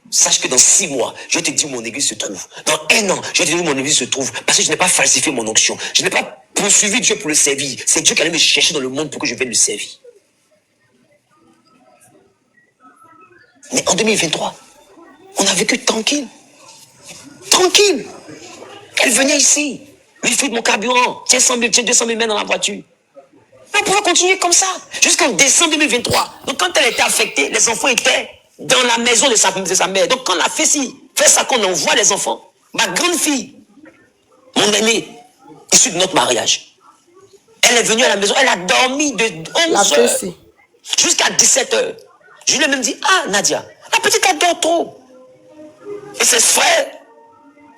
G: sache que dans 6 mois, je te dis où mon église se trouve. Dans 1 an, je te dis où mon église se trouve. Parce que je n'ai pas falsifié mon onction. Je n'ai pas poursuivi Dieu pour le servir. C'est Dieu qui allait me chercher dans le monde pour que je vienne le servir. Mais en 2023, on a vécu tranquille. Tranquille. Elle venait ici. 8 fruits de mon carburant. Tiens 100 000, tiens 200 000 mains dans la voiture. On pouvait continuer comme ça. Jusqu'en décembre 2023. Donc quand elle était affectée, les enfants étaient dans la maison de sa mère. Donc quand on a fait ça qu'on envoie les enfants. Ma grande fille, mon aînée, issue de notre mariage, elle est venue à la maison, elle a dormi de 11 heures jusqu'à 17 heures. Je lui ai même dit, ah Nadia, la petite elle dort trop. Et ses frères,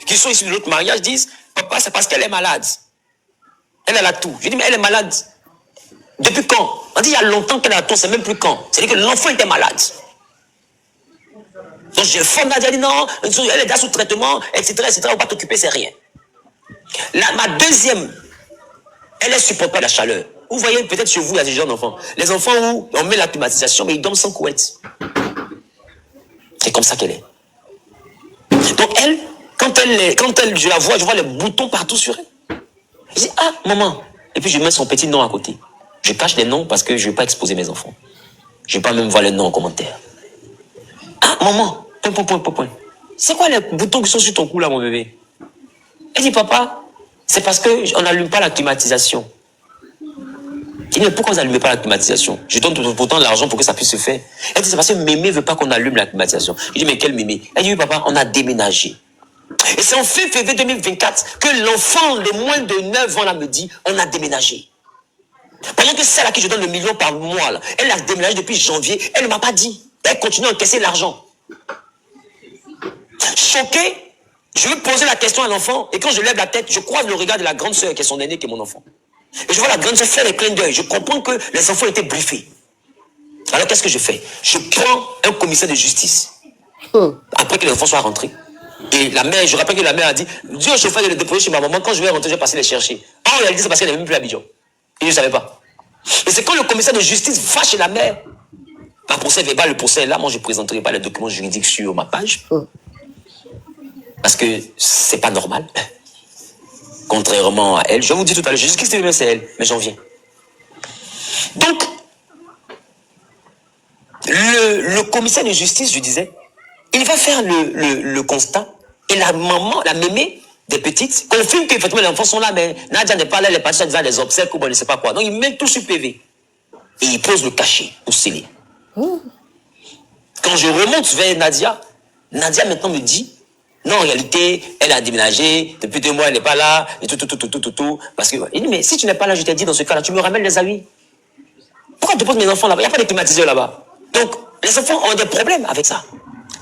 G: qui sont issus de l'autre mariage, disent, papa, c'est parce qu'elle est malade. Elle a tout. Je dis, mais elle est malade. Depuis quand? On dit, il y a longtemps qu'elle a tout, c'est même plus quand. C'est-à-dire que l'enfant était malade. Donc j'ai formé Nadia, dit non, elle est déjà sous traitement, etc., etc., on va pas t'occuper, c'est rien. Ma deuxième, elle est supportée à la chaleur. Vous voyez, peut-être chez vous, il y a des jeunes enfants. Les enfants où on met la climatisation, mais ils dorment sans couette. C'est comme ça qu'elle est. Donc elle, je la vois, je vois les boutons partout sur elle. Je dis, ah, maman. Et puis je mets son petit nom à côté. Je cache les noms parce que je ne veux pas exposer mes enfants. Je vais pas même voir les noms en commentaire. Ah, maman, point. C'est quoi les boutons qui sont sur ton cou là, mon bébé? Elle dit, papa, c'est parce qu'on n'allume pas la climatisation. Il dit, pourquoi vous n'allumez pas la climatisation? Je donne pourtant l'argent pour que ça puisse se faire. Elle dit, c'est parce que mémé veut pas qu'on allume la climatisation. Je dis, mais quel mémé? Elle dit, oui, papa, on a déménagé. Et c'est en février 2024 que l'enfant de moins de 9 ans là me dit, on a déménagé. Pendant que celle à qui je donne le million par mois, là, elle a déménagé depuis janvier, elle ne m'a pas dit. Elle continue à encaisser l'argent. Choqué, je veux poser la question à l'enfant, et quand je lève la tête, je croise le regard de la grande sœur qui est son aînée, qui est mon enfant. Et je vois la grande sœur faire les clins d'œil. Je comprends que les enfants étaient briefés. Alors qu'est-ce que je fais? Je prends un commissaire de justice, après que les enfants soient rentrés. Et la mère, je rappelle que la mère a dit, dis au chauffeur de le déposer chez ma maman, quand je vais rentrer, je vais passer les chercher. En réalité, c'est parce qu'elle n'avait même plus l'Abidjan. Et je ne savais pas. Et c'est quand le commissaire de justice va chez la mère, ma procès verbal, le procès est là, moi je ne présenterai pas les documents juridiques sur ma page. Parce que c'est pas normal. Contrairement à elle, je vous dis tout à l'heure, jusqu'ici c'est elle, mais j'en viens. Donc, le commissaire de justice, je disais, il va faire le constat, et la maman, la mémé des petites, confirme qu'effectivement les enfants sont là, mais Nadia n'est pas là, elle est partie dans des obsèques ou bon, je ne sais pas quoi. Donc il met tout sur PV. Et il pose le cachet pour sceller. Quand je remonte vers Nadia, Nadia maintenant me dit, non, en réalité, elle a déménagé, depuis 2 mois, elle n'est pas là, et tout. Parce que, il dit, mais si tu n'es pas là, je t'ai dit, dans ce cas-là, tu me ramènes les avis. Pourquoi tu poses mes enfants là-bas? Il n'y a pas de climatiseur là-bas. Donc, les enfants ont des problèmes avec ça.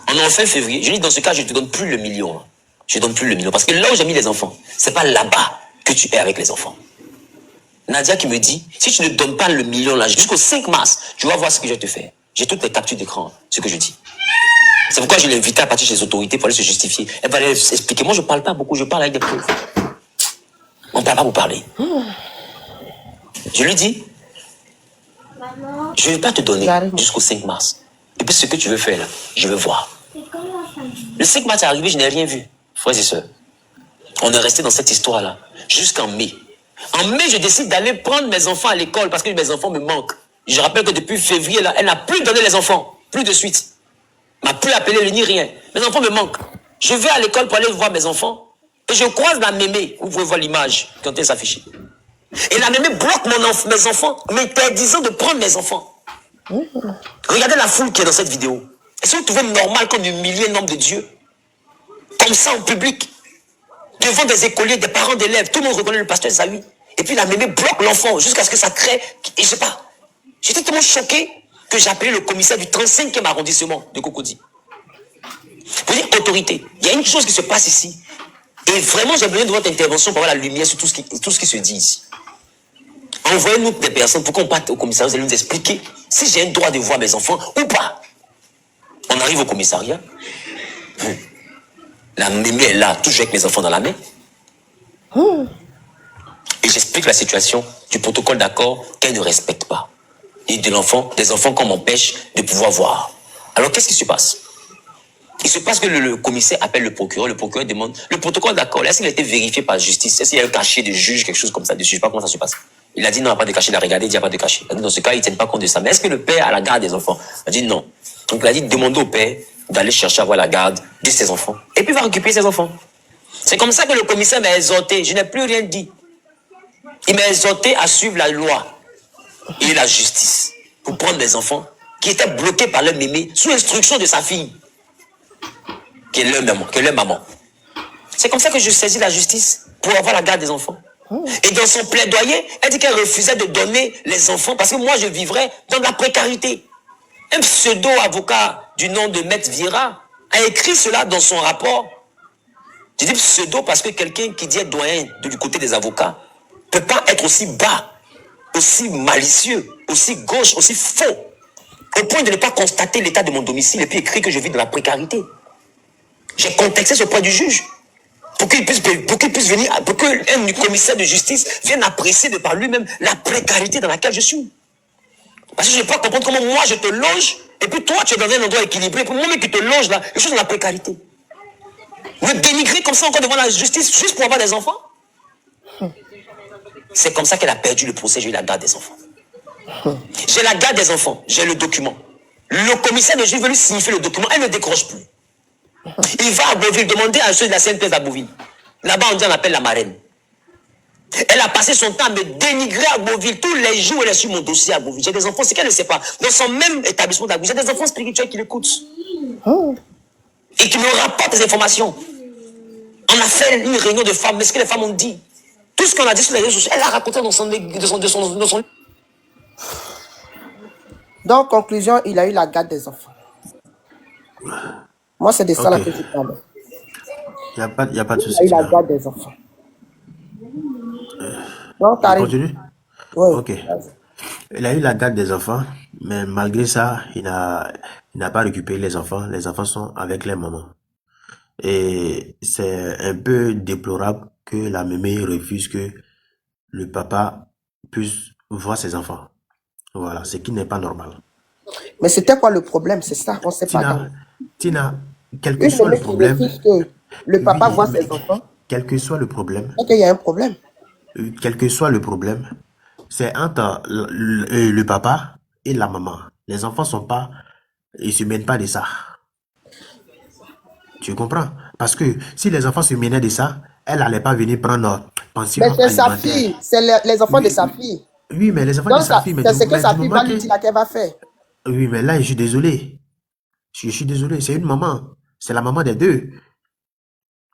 G: On est en fin février. Je dis, dans ce cas, je ne te donne plus le million. Je ne donne plus le million. Parce que là où j'ai mis les enfants, c'est pas là-bas que tu es avec les enfants. Nadia qui me dit, si tu ne donnes pas le million là, jusqu'au 5 mars, tu vas voir ce que je vais te faire. J'ai toutes les captures d'écran, ce que je dis. C'est pourquoi je l'ai invité à partir chez les autorités pour aller se justifier. Elle va aller expliquer. Moi, je ne parle pas beaucoup, je parle avec des preuves. On ne parle pas pour parler. Je lui dis, je ne vais pas te donner jusqu'au 5 mars. Et puis ce que tu veux faire là, je veux voir. Le 5 mars est arrivé, je n'ai rien vu. Frères et sœurs, on est resté dans cette histoire-là jusqu'en mai. En mai, je décide d'aller prendre mes enfants à l'école parce que mes enfants me manquent. Je rappelle que depuis février, là, elle n'a plus donné les enfants. Plus de suite. M'a plus appelé ni rien. Mes enfants me manquent. Je vais à l'école pour aller voir mes enfants. Et je croise la mémé. Vous pouvez voir l'image quand elle s'affiche. Et la mémé bloque mes enfants, m'interdisant de prendre mes enfants. Regardez la foule qui est dans cette vidéo. Est-ce que vous trouvez normal qu'on humilie un homme de Dieu comme ça en public, devant des écoliers, des parents d'élèves? Tout le monde reconnaît le pasteur Zawi. Et puis la mémé bloque l'enfant jusqu'à ce que ça crée. Et je sais pas. J'étais tellement choqué que j'ai appelé le commissaire du 35e arrondissement de Cocody. Vous dites autorité. Il y a une chose qui se passe ici. Et vraiment, j'ai besoin de votre intervention pour avoir la lumière sur tout ce qui se dit ici. Envoyez-nous des personnes pour qu'on parte au commissariat. Vous allez nous expliquer si j'ai un droit de voir mes enfants ou pas. On arrive au commissariat. La mémé est là, toujours avec mes enfants dans la main. Et j'explique la situation du protocole d'accord qu'elle ne respecte pas. Et des enfants qu'on m'empêche de pouvoir voir. Alors qu'est-ce qui se passe? Il se passe que le commissaire appelle le procureur demande le protocole d'accord. Est-ce qu'il a été vérifié par la justice? Est-ce qu'il y a un cachet de juge, quelque chose comme ça dessus? Je ne sais pas comment ça se passe. Il a dit non, il n'y a pas de cachet. Il a regardé, il n'y a pas de cachet. Il a dit dans ce cas, ils ne tiennent pas compte de ça. Mais est-ce que le père a la garde des enfants? Il a dit non. Donc il a dit demandez au père d'aller chercher à avoir la garde de ses enfants. Et puis il va récupérer ses enfants. C'est comme ça que le commissaire m'a exhorté. Je n'ai plus rien dit. Il m'a exhorté à suivre la loi et la justice pour prendre des enfants qui étaient bloqués par leur mémé sous instruction de sa fille, qui est leur maman. C'est comme ça que je saisis la justice pour avoir la garde des enfants. Et dans son plaidoyer, elle dit qu'elle refusait de donner les enfants parce que moi je vivrais dans la précarité. Un pseudo-avocat du nom de Maître Vira a écrit cela dans son rapport. Je dis pseudo parce que quelqu'un qui dit être doyen du côté des avocats ne peut pas être aussi bas, aussi malicieux, aussi gauche, aussi faux, au point de ne pas constater l'état de mon domicile et puis écrire que je vis dans la précarité. J'ai contexté ce point du juge pour qu'il puisse venir, pour qu'un commissaire de justice vienne apprécier de par lui-même la précarité dans laquelle je suis. Parce que je ne peux pas comprendre comment moi je te loge et puis toi tu es dans un endroit équilibré, pour moi-même qui te loge là, je suis dans la précarité. Me dénigrer comme ça encore devant la justice juste pour avoir des enfants? C'est comme ça qu'elle a perdu le procès, j'ai eu la garde des enfants. J'ai la garde des enfants, j'ai le document. Le commissaire de juge veut lui signifier le document, elle ne décroche plus. Il va à Beauville, demander à ceux de la CNPS à Beauville. Là-bas, on dit on appelle la marraine. Elle a passé son temps à me dénigrer à Beauville. Tous les jours, elle est sur mon dossier à Beauville. J'ai des enfants, c'est qu'elle ne sait pas. Dans son même établissement d'Agouville, j'ai des enfants spirituels qui l'écoutent. Et qui me rapportent des informations. On a fait une réunion de femmes, mais ce que les femmes ont dit, tout ce qu'on a dit sur les réseaux sociaux, elle a raconté dans son...
C: Donc, conclusion, il a eu la garde des enfants. Moi, c'est de ça là que je parle.
A: Il n'y a pas de souci.
C: Il a eu la garde des enfants. Donc,
A: On continue?
C: Oui.
A: Ok. Il a eu la garde des enfants, mais malgré ça, il n'a pas récupéré les enfants. Les enfants sont avec les mamans. Et c'est un peu déplorable que la mémé refuse que le papa puisse voir ses enfants. Voilà, ce qui n'est pas normal.
C: Mais c'était quoi le problème? C'est ça, on ne sait pas.
A: Tina, quel que soit le problème...
C: Que le papa voit ses enfants.
A: Quel que soit le problème...
C: Ok, il y a un problème.
A: Quel que soit le problème, c'est entre le papa et la maman. Les enfants sont pas... Ils se mènent pas de ça. Tu comprends? Parce que si les enfants se menaient de ça, elle n'allait pas venir prendre pension
C: alimentaire. Mais c'est sa
A: alimentaire.
C: fille, c'est les enfants de sa fille.
A: Oui, mais les enfants
C: donc
A: de sa fille...
C: C'est ce que sa fille va lui dire qu'elle va faire.
A: Oui, mais là, je suis désolé. Je suis désolé, c'est une maman. C'est la maman des deux.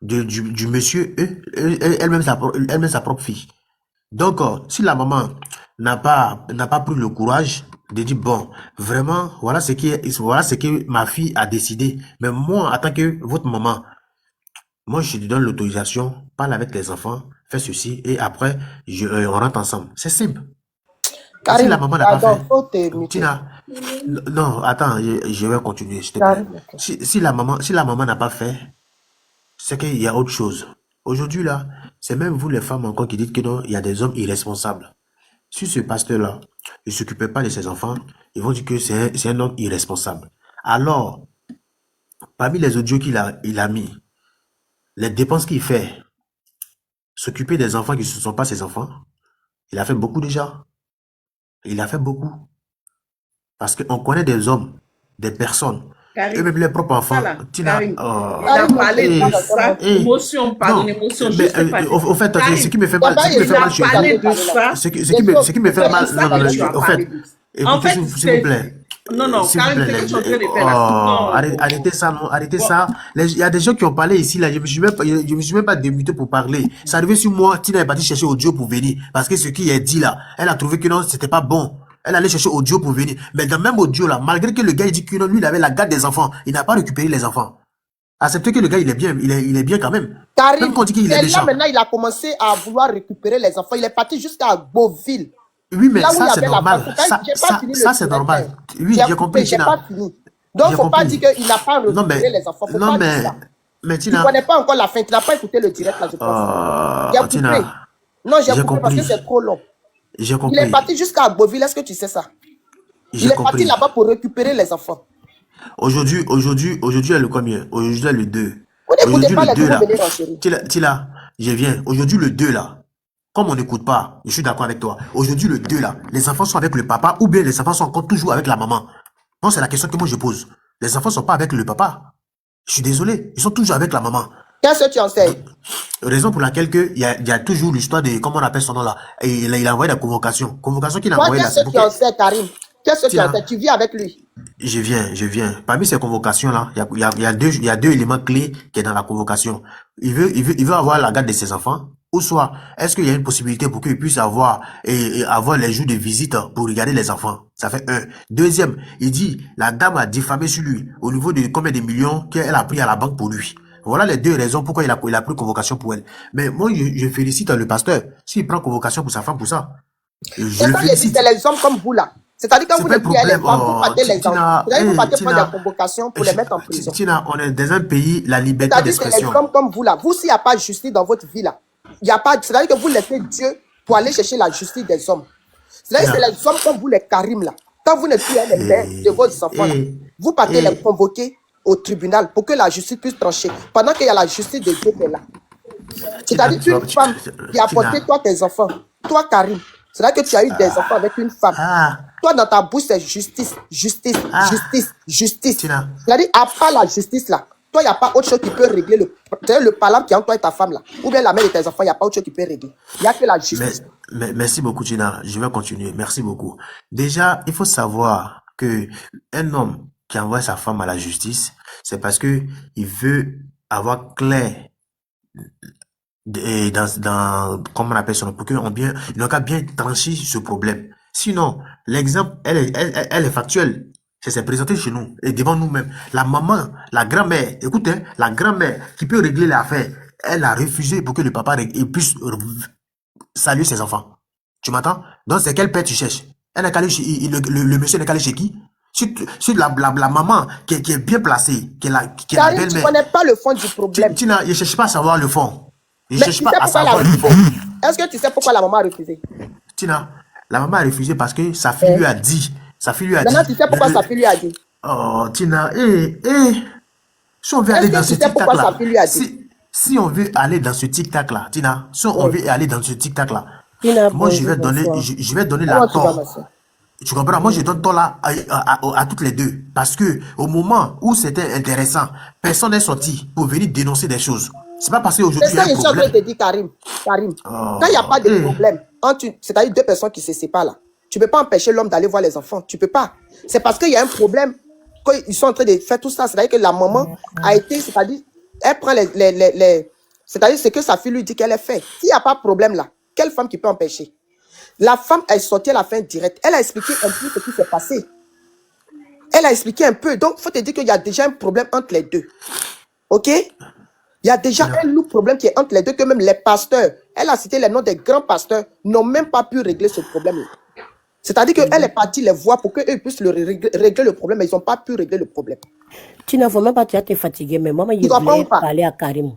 A: Du monsieur, elle-même sa propre fille. Donc, si la maman n'a pas pris le courage de dire, bon, vraiment, voilà ce que ma fille a décidé. Mais moi, en tant que votre maman, moi, je te donne l'autorisation, parle avec les enfants, fais ceci, et après, on rentre ensemble. C'est simple.
C: Karim,
A: si la maman n'a pas fait...
C: Tina,
A: non, attends, je vais continuer, s'il te plaît. Si la maman n'a pas fait, c'est qu'il y a autre chose. Aujourd'hui, là, c'est même vous, les femmes, encore, qui dites que non, il y a des hommes irresponsables. Si ce pasteur-là ne s'occupait pas de ses enfants, ils vont dire que c'est un homme irresponsable. Alors, parmi les audios qu'il a mis, les dépenses qu'il fait, s'occuper des enfants qui ne sont pas ses enfants, il a fait beaucoup déjà. Il a fait beaucoup. Parce qu'on connaît des hommes, des personnes, eux-mêmes les propres enfants. Tina,
E: il a parlé de ça, émotion, pardon, émotion, je sais pas.
A: Au fait, ce qui me fait mal, ce qui me fait mal, au fait, écoutez, s'il vous plaît.
E: Non, Karim, c'est que tu es en train de faire là.
A: Arrêtez ça, non, arrêtez ça. Il y a des gens qui ont parlé ici, là, je me suis même pas démuté pour parler. Ça arrivait sur moi, Tina est partie chercher audio pour venir. Parce que ce qui est dit là, elle a trouvé que non, c'était pas bon. Elle allait chercher audio pour venir. Mais dans le même audio là, malgré que le gars il dit que non, lui il avait la garde des enfants, il n'a pas récupéré les enfants. Acceptez que le gars il est bien, il est bien quand même.
C: Karim,
A: même quand on dit qu'il est méchant.
C: Là maintenant il a commencé à vouloir récupérer les enfants. Il est parti jusqu'à Beauville.
A: Oui, mais ça c'est normal. Ça c'est normal. Oui, j'ai compris, Tina.
C: Donc faut pas dire qu'il n'a pas récupéré les enfants.
A: Non, mais Tina.
C: Tu ne connais pas encore la fin. Tu n'as pas écouté le direct là, je pense.
A: Tina.
C: Non, j'ai coupé parce que c'est trop long.
A: J'ai compris.
C: Il est parti jusqu'à Beauville, est-ce que tu sais ça? Il est parti là-bas pour récupérer les enfants.
A: Aujourd'hui, est le combien? Aujourd'hui, est le 2.
C: Aujourd'hui, le 2 là.
A: Tila, je viens. Aujourd'hui, le 2 là. Comme on n'écoute pas, je suis d'accord avec toi. Aujourd'hui, le 2 là, les enfants sont avec le papa ou bien les enfants sont encore toujours avec la maman? Non, c'est la question que moi je pose. Les enfants sont pas avec le papa. Je suis désolé, ils sont toujours avec la maman.
C: Qu'est-ce que tu en sais?
A: Raison pour laquelle il y a toujours l'histoire de, comment on appelle son nom là, et il a envoyé la convocation. Convocation qu'il a envoyée là.
C: Qu'est-ce que tu en sais, Karim? Qu'est-ce que tu en sais? Tu vis avec lui?
A: Je viens. Parmi ces convocations là, il y a deux éléments clés qui est dans la convocation. Il veut avoir la garde de ses enfants. Ou soit, est-ce qu'il y a une possibilité pour qu'il puisse avoir les jours de visite pour regarder les enfants? Ça fait un. Deuxième, il dit, la dame a diffamé sur lui au niveau de combien de millions qu'elle a pris à la banque pour lui. Voilà les deux raisons pourquoi il a pris convocation pour elle. Mais moi, je félicite le pasteur. S'il prend convocation pour sa femme pour ça, je le félicite.
C: C'est les hommes comme vous là. C'est-à-dire quand vous les priez les femmes, vous partez les hommes. Vous partez prendre des convocations pour les mettre en prison.
A: Tina, on est dans un pays, la liberté d'expression.
C: C'est les hommes comme vous là. Vous, s'il n'y a pas de justice dans votre vie là, il y a pas. C'est-à-dire que vous laissez Dieu pour aller chercher la justice des hommes. C'est-à-dire que c'est les hommes comme vous, les Karim là. Quand vous ne tuez les mères de vos enfants là, vous partez les convoquer au tribunal pour que la justice puisse trancher. Pendant qu'il y a la justice de Dieu qui est là. C'est-à-dire qu'une femme qui a porté toi tes enfants, toi Karim, C'est-à-dire que tu as eu des enfants avec une femme.
A: Ah,
C: Toi, dans ta bouche, c'est justice, justice,
A: ah,
C: justice, justice.
A: Tina.
C: C'est-à-dire, à part la justice là, toi, il n'y a pas autre chose qui peut régler le palabre qui est entre toi et ta femme là. Ou bien la mère de tes enfants, il n'y a pas autre chose qui peut régler. Il n'y a que la justice.
A: Merci beaucoup, Tina. Je vais continuer. Merci beaucoup. Déjà, il faut savoir que un homme qui envoie sa femme à la justice, c'est parce que il veut avoir clair comment on appelle ça, pour qu'on bien, il n'a qu'à bien trancher ce problème. Sinon, l'exemple, elle est factuelle. Ça s'est présenté chez nous et devant nous-mêmes. La maman, la grand-mère, écoutez, la grand-mère qui peut régler l'affaire, elle a refusé pour que le papa puisse saluer ses enfants. Tu m'entends? Donc, c'est quel père tu cherches? Elle est allée le monsieur n'est allé chez qui? Sur la maman qui est bien placée, qui est la
C: Karim, tu ne
A: belle-mère.
C: connais pas le fond du problème.
A: Tina, je ne cherche pas à savoir le fond. Je ne
C: Mais
A: cherche
C: tu
A: pas
C: sais
A: à
C: pourquoi elle a
A: savoir le
C: refusé?
A: fond.
C: Est-ce que tu sais pourquoi la maman a refusé?
A: Tina, la maman a refusé parce que sa fille lui a dit. Sa fille lui a dit.
C: Maintenant, tu sais pourquoi sa fille lui a dit?
A: Oh, Tina, si on veut aller
C: Est-ce
A: dans
C: que
A: ce
C: tu sais pourquoi sa
A: tic-tac-là,
C: fille lui a dit?
A: si on veut aller dans ce tic-tac-là, Tina, si on
C: Oui.
A: veut aller dans ce tic-tac-là,
C: Tina,
A: moi, je
C: bonjour,
A: vais donner,
C: bonsoir.
A: je vais donner la
C: Comment tu vas, ma
A: tort.
C: soeur?
A: Tu comprends? Moi, je donne tort là à toutes les deux. Parce que au moment où c'était intéressant, personne n'est sorti pour venir dénoncer des choses. C'est pas parce
C: C'est
A: qu'aujourd'hui il y
C: ça
A: a
C: que
A: un
C: je suis en train de
A: problème.
C: te dire, Karim. Karim,
A: Oh,
C: quand il n'y a pas de problème, c'est-à-dire deux personnes qui se séparent là, tu ne peux pas empêcher l'homme d'aller voir les enfants. Tu ne peux pas. C'est parce qu'il y a un problème qu'ils sont en train de faire tout ça. C'est-à-dire que la maman a été, c'est-à-dire, elle prend c'est-à-dire ce que sa fille lui dit qu'elle a fait. S'il n'y a pas de problème là, quelle femme qui peut empêcher? La femme est sortie à la fin directe. Elle a expliqué un peu ce qui s'est passé. Elle a expliqué un peu. Donc, il faut te dire qu'il y a déjà un problème entre les deux. OK? Il y a déjà un lourd problème qui est entre les deux, que même les pasteurs, elle a cité les noms des grands pasteurs, n'ont même pas pu régler ce problème-là. C'est-à-dire qu'elle est partie les voir pour qu'eux puissent régler le problème, mais ils n'ont pas pu régler le problème.
K: Tu n'as vraiment pas, tu as été fatigué, mais moi, je voulais parler à Karim.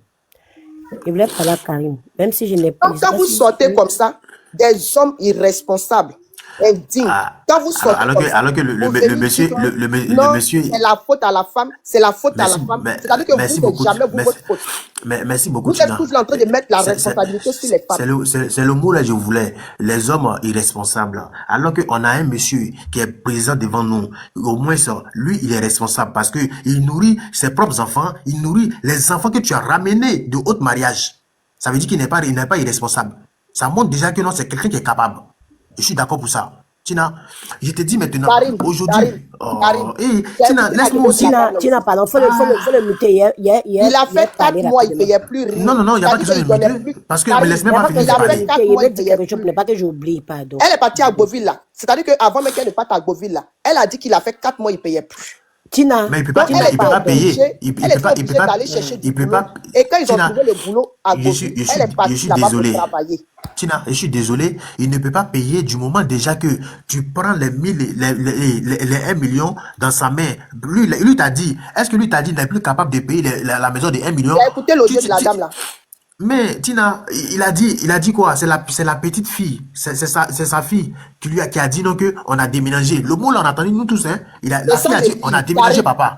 K: Je voulais parler à Karim, même si je n'ai pas...
C: Donc, quand vous sortez comme ça, des hommes irresponsables, indignes, quand vous sortez
A: alors que le monsieur...
C: c'est la faute à la femme, c'est la faute à la femme. C'est-à-dire que vous n'êtes jamais votre faute.
A: Merci beaucoup,
C: vous êtes toujours en train de mettre la responsabilité sur les femmes.
A: C'est le mot là que je voulais. Les hommes irresponsables. Alors qu'on a un monsieur qui est présent devant nous, au moins ça, lui, il est responsable parce que il nourrit ses propres enfants, il nourrit les enfants que tu as ramenés de haut mariage. Ça veut dire qu'il n'est pas irresponsable. Ça montre déjà que non, c'est quelqu'un qui est capable. Je suis d'accord pour ça. Tina, je te dis maintenant, aujourd'hui... Tina, laisse-moi aussi...
K: Tina, pardon, faut le muter.
C: Il a fait 4 mois, il ne payait plus rien.
A: Non, il n'y a pas question de muter. Parce que me laisse même pas finir de parler.
K: Il ne pas que j'oublie, pardon.
C: Elle est partie à Beauville là. C'est-à-dire qu'avant même qu'elle ne parte à Beauville là, elle a dit qu'il a fait 4 mois, il ne payait plus.
K: Tina,
A: mais il ne peut pas payer. Il peut pas
C: aller chercher du boulot. Et quand ils ont trouvé le boulot à Beauville, elle est partie là-bas pour travailler.
A: Tina, je suis désolé, il ne peut pas payer du moment déjà que tu prends les 1 million dans sa main. Lui t'a dit, est-ce que lui t'a dit qu'il n'est plus capable de payer la maison de 1 million?
C: Il a écouté l'audio de la dame là.
A: Mais Tina, il a dit quoi? C'est la petite fille, c'est sa fille qui a dit non que on a déménagé. Le mot là on a entendu nous tous hein. La fille a dit on a déménagé papa.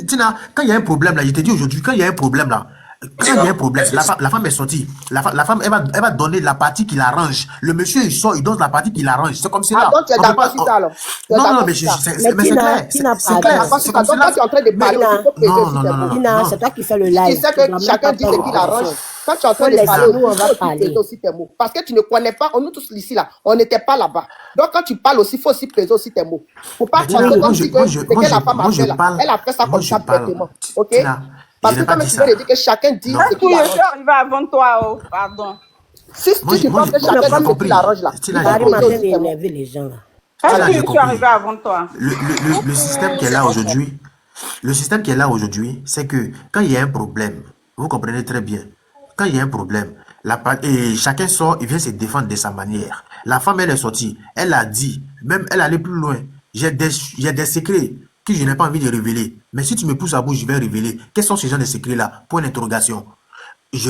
A: Tina, quand il y a un problème là, je te dis aujourd'hui quand il y a un problème là. Quand il y a un problème, la femme est sortie. La femme, elle va donner la partie qui l'arrange. Le monsieur, il sort, il donne la partie qui l'arrange. C'est comme ça.
C: Donc, tu es d'accord sur ça, alors?
A: Non, mais c'est clair. C'est clair. C'est comme ça.
C: Donc, tu es en train de parler.
A: Non.
K: Tina, c'est toi qui fais le live.
C: Tu sais que chacun dit ce qu'il arrange. Quand tu es en train de parler,
K: nous, on va parler.
C: Aussi tes mots. Parce que tu ne connais pas, nous tous ici, là, on n'était pas là-bas. Donc, quand tu parles aussi, il faut aussi peser aussi tes mots. Il ne faut pas penser comme si que la femme a fait là. Elle a fait ça comme ça bêtement. OK? Parce que comme tu veux dire que chacun dit ce qu'il arrange.
F: Je suis arrivé avant toi, oh, pardon.
C: Si tu penses que chacun dit ce qu'il arrange là, il
K: faut peser d'énerver les gens là.
F: Est-ce que je suis arrivé avant toi?
A: Le système qui est là aujourd'hui, c'est que quand il y a un problème, vous comprenez très bien, quand il y a un problème, et chacun sort, il vient se défendre de sa manière. La femme, elle est sortie, elle a dit, même elle allait plus loin. J'ai des secrets que je n'ai pas envie de révéler. Mais si tu me pousses à bout, je vais révéler. Quels sont ces gens de secrets-là? Point d'interrogation. Je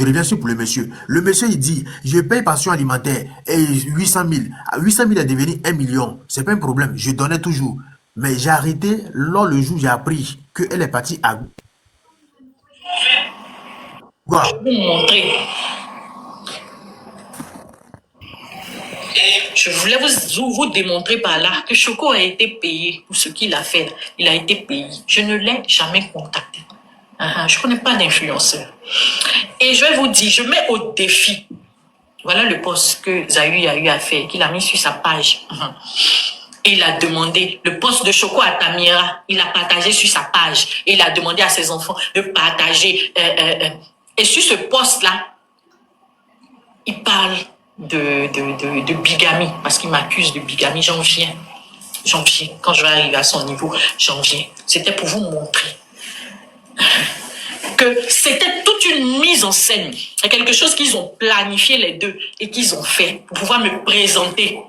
A: reviens sur pour le monsieur. Le monsieur, il dit, je paye pension alimentaire et 800 000. 800 000 est devenu 1 million. C'est pas un problème. Je donnais toujours. Mais j'ai arrêté lors le jour où j'ai appris qu'elle est partie à... Quoi?
H: je voulais vous démontrer par là que Choco a été payé pour ce qu'il a fait. Il a été payé. Je ne l'ai jamais contacté. Je ne connais pas d'influenceur. Et je vais vous dire, je mets au défi. Voilà le post que Zayu a eu à faire, qu'il a mis sur sa page. Et il a demandé, le post de Choco à Tamira, il a partagé sur sa page. Et il a demandé à ses enfants de partager. Et sur ce post-là, il parle de bigamie, parce qu'il m'accuse de bigamie. J'en viens. Quand je vais arriver à son niveau, j'en viens. C'était pour vous montrer que c'était toute une mise en scène. C'est quelque chose qu'ils ont planifié les deux et qu'ils ont fait pour pouvoir me présenter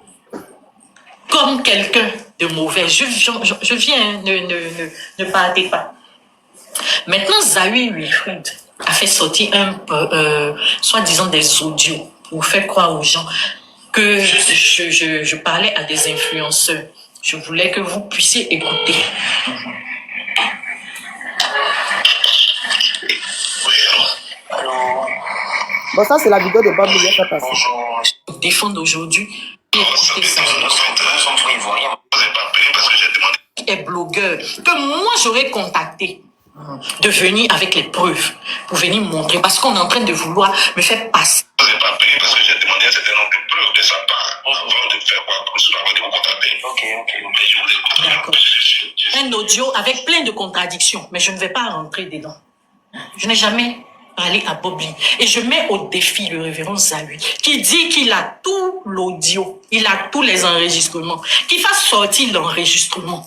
H: comme quelqu'un de mauvais. Je viens, ne partez pas. Maintenant, Zawi Wilfried a fait sortir soi-disant des audios pour faire croire aux gens que je parlais à des influenceurs. Je voulais que vous puissiez écouter.
C: Bon, ça, c'est la vidéo de Bob Lee qui a passé.
H: Défendre aujourd'hui. Écoutez ça. Est blogueur que moi j'aurais contacté de venir avec les preuves pour venir montrer parce qu'on est en train de vouloir me faire passer.
J: Je n'ai pas payé parce que j'ai demandé un certain nombre de preuves de sa part avant de faire quoi pour cela, avant de vous contacter. Ok.
H: D'accord. Un audio avec plein de contradictions, mais je ne vais pas rentrer dedans. Je n'ai jamais parlé à Bob Lee. Et je mets au défi le révérend Zawi, qui dit qu'il a tout l'audio, il a tous les enregistrements, qu'il fasse sortir l'enregistrement.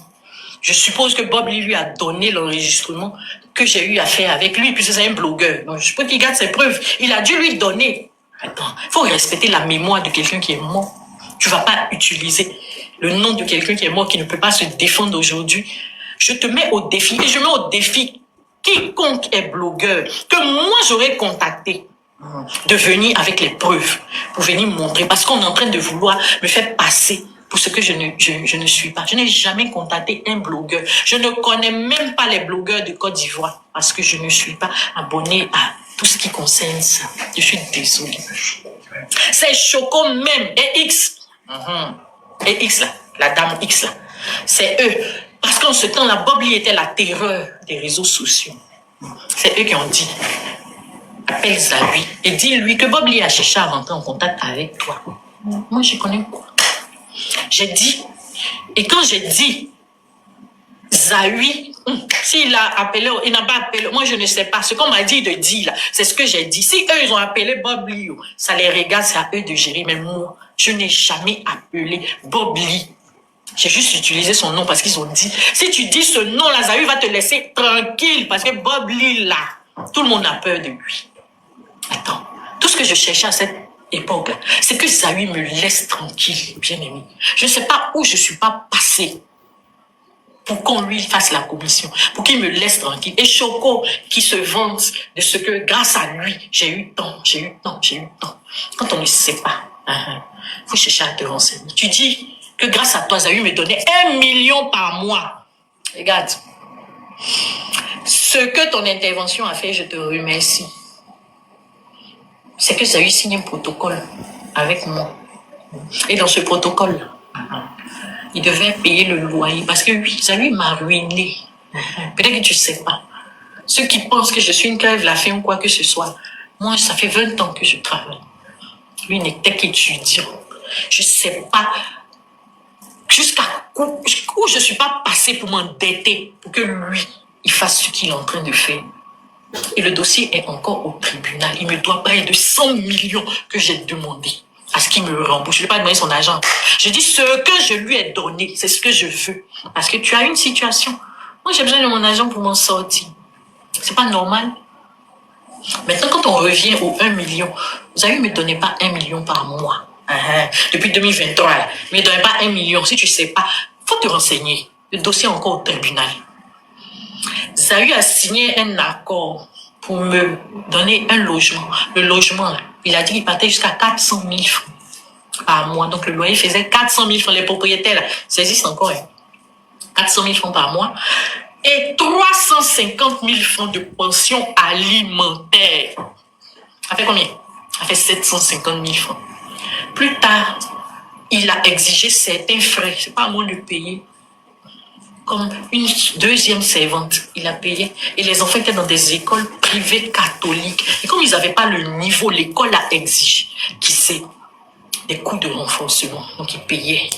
H: Je suppose que Bob Lee lui a donné l'enregistrement que j'ai eu à faire avec lui, puisque c'est un blogueur. Donc, je peux qu'il garde ses preuves. Il a dû lui donner. Attends, il faut respecter la mémoire de quelqu'un qui est mort. Tu ne vas pas utiliser le nom de quelqu'un qui est mort, qui ne peut pas se défendre aujourd'hui. Je te mets au défi, et je mets au défi quiconque est blogueur, que moi j'aurais contacté, de venir avec les preuves, pour venir montrer, parce qu'on est en train de vouloir me faire passer pour ce que je ne suis pas. Je n'ai jamais contacté un blogueur. Je ne connais même pas les blogueurs de Côte d'Ivoire, parce que je ne suis pas abonné à tout ce qui concerne ça. Je suis désolée. C'est Choco même, et X. Et X là, la dame X là. C'est eux. Parce qu'en ce temps-là, Bob Lee était la terreur des réseaux sociaux. C'est eux qui ont dit, appelle Zawi et dis-lui que Bob Lee a cherché à rentrer en contact avec toi. Moi, je connais quoi. J'ai dit, et quand j'ai dit, Zawi, s'il a appelé, il n'a pas appelé, moi je ne sais pas. Ce qu'on m'a dit de dire là, c'est ce que j'ai dit. Si eux, ils ont appelé Bob Lee, ça les regarde, c'est à eux de gérer. Mais moi, je n'ai jamais appelé Bob Lee. J'ai juste utilisé son nom parce qu'ils ont dit, si tu dis ce nom-là, Zawi va te laisser tranquille parce que Bob Lee, là, tout le monde a peur de lui. Attends, tout ce que je cherchais à cette époque-là, c'est que Zawi me laisse tranquille, bien-aimé. Je ne sais pas où je ne suis pas passée pour qu'on lui fasse la commission, pour qu'il me laisse tranquille. Et Choco qui se vante de ce que, grâce à lui, j'ai eu tant. Quand on ne sait pas, faut chercher à te renseigner. Tu dis que grâce à toi, Zawi me donnait 1 million par mois. Regarde. Ce que ton intervention a fait, je te remercie. C'est que Zawi signe un protocole avec moi. Et dans ce protocole, il devait payer le loyer. Parce que oui, Zawi m'a ruiné. Peut-être que tu ne sais pas. Ceux qui pensent que je suis une crève la faim ou quoi que ce soit, moi, ça fait 20 ans que je travaille. Lui n'était qu'étudiant. Je ne sais pas jusqu'à où je ne suis pas passée pour m'endetter pour que lui, il fasse ce qu'il est en train de faire. Et le dossier est encore au tribunal. Il me doit près de 100 millions que j'ai demandé à ce qu'il me rembourse. Je ne vais pas demander son argent. Je dis ce que je lui ai donné, c'est ce que je veux. Parce que tu as une situation. Moi, j'ai besoin de mon argent pour m'en sortir. C'est pas normal. Maintenant, quand on revient aux 1 million, Zawi ne me donnait pas 1 million par mois. Depuis 2023, là. Mais ne me donnait pas 1 million. Si tu ne sais pas, il faut te renseigner. Le dossier est encore au tribunal. Zawi a signé un accord pour me donner un logement. Le logement, là, il a dit qu'il partait jusqu'à 400 000 francs par mois. Donc, le loyer faisait 400 000 francs. Les propriétaires, là, ça existe encore. 400 000 francs par mois. Et 350 000 francs de pension alimentaire. Ça fait combien? Ça fait 750 000 francs. Plus tard, il a exigé certains frais, c'est pas à moi de payer. Comme une deuxième servante, il a payé. Et les enfants étaient dans des écoles privées catholiques. Et comme ils n'avaient pas le niveau, l'école a exigé, qui sait, des coûts de renforcement. Donc, il payait.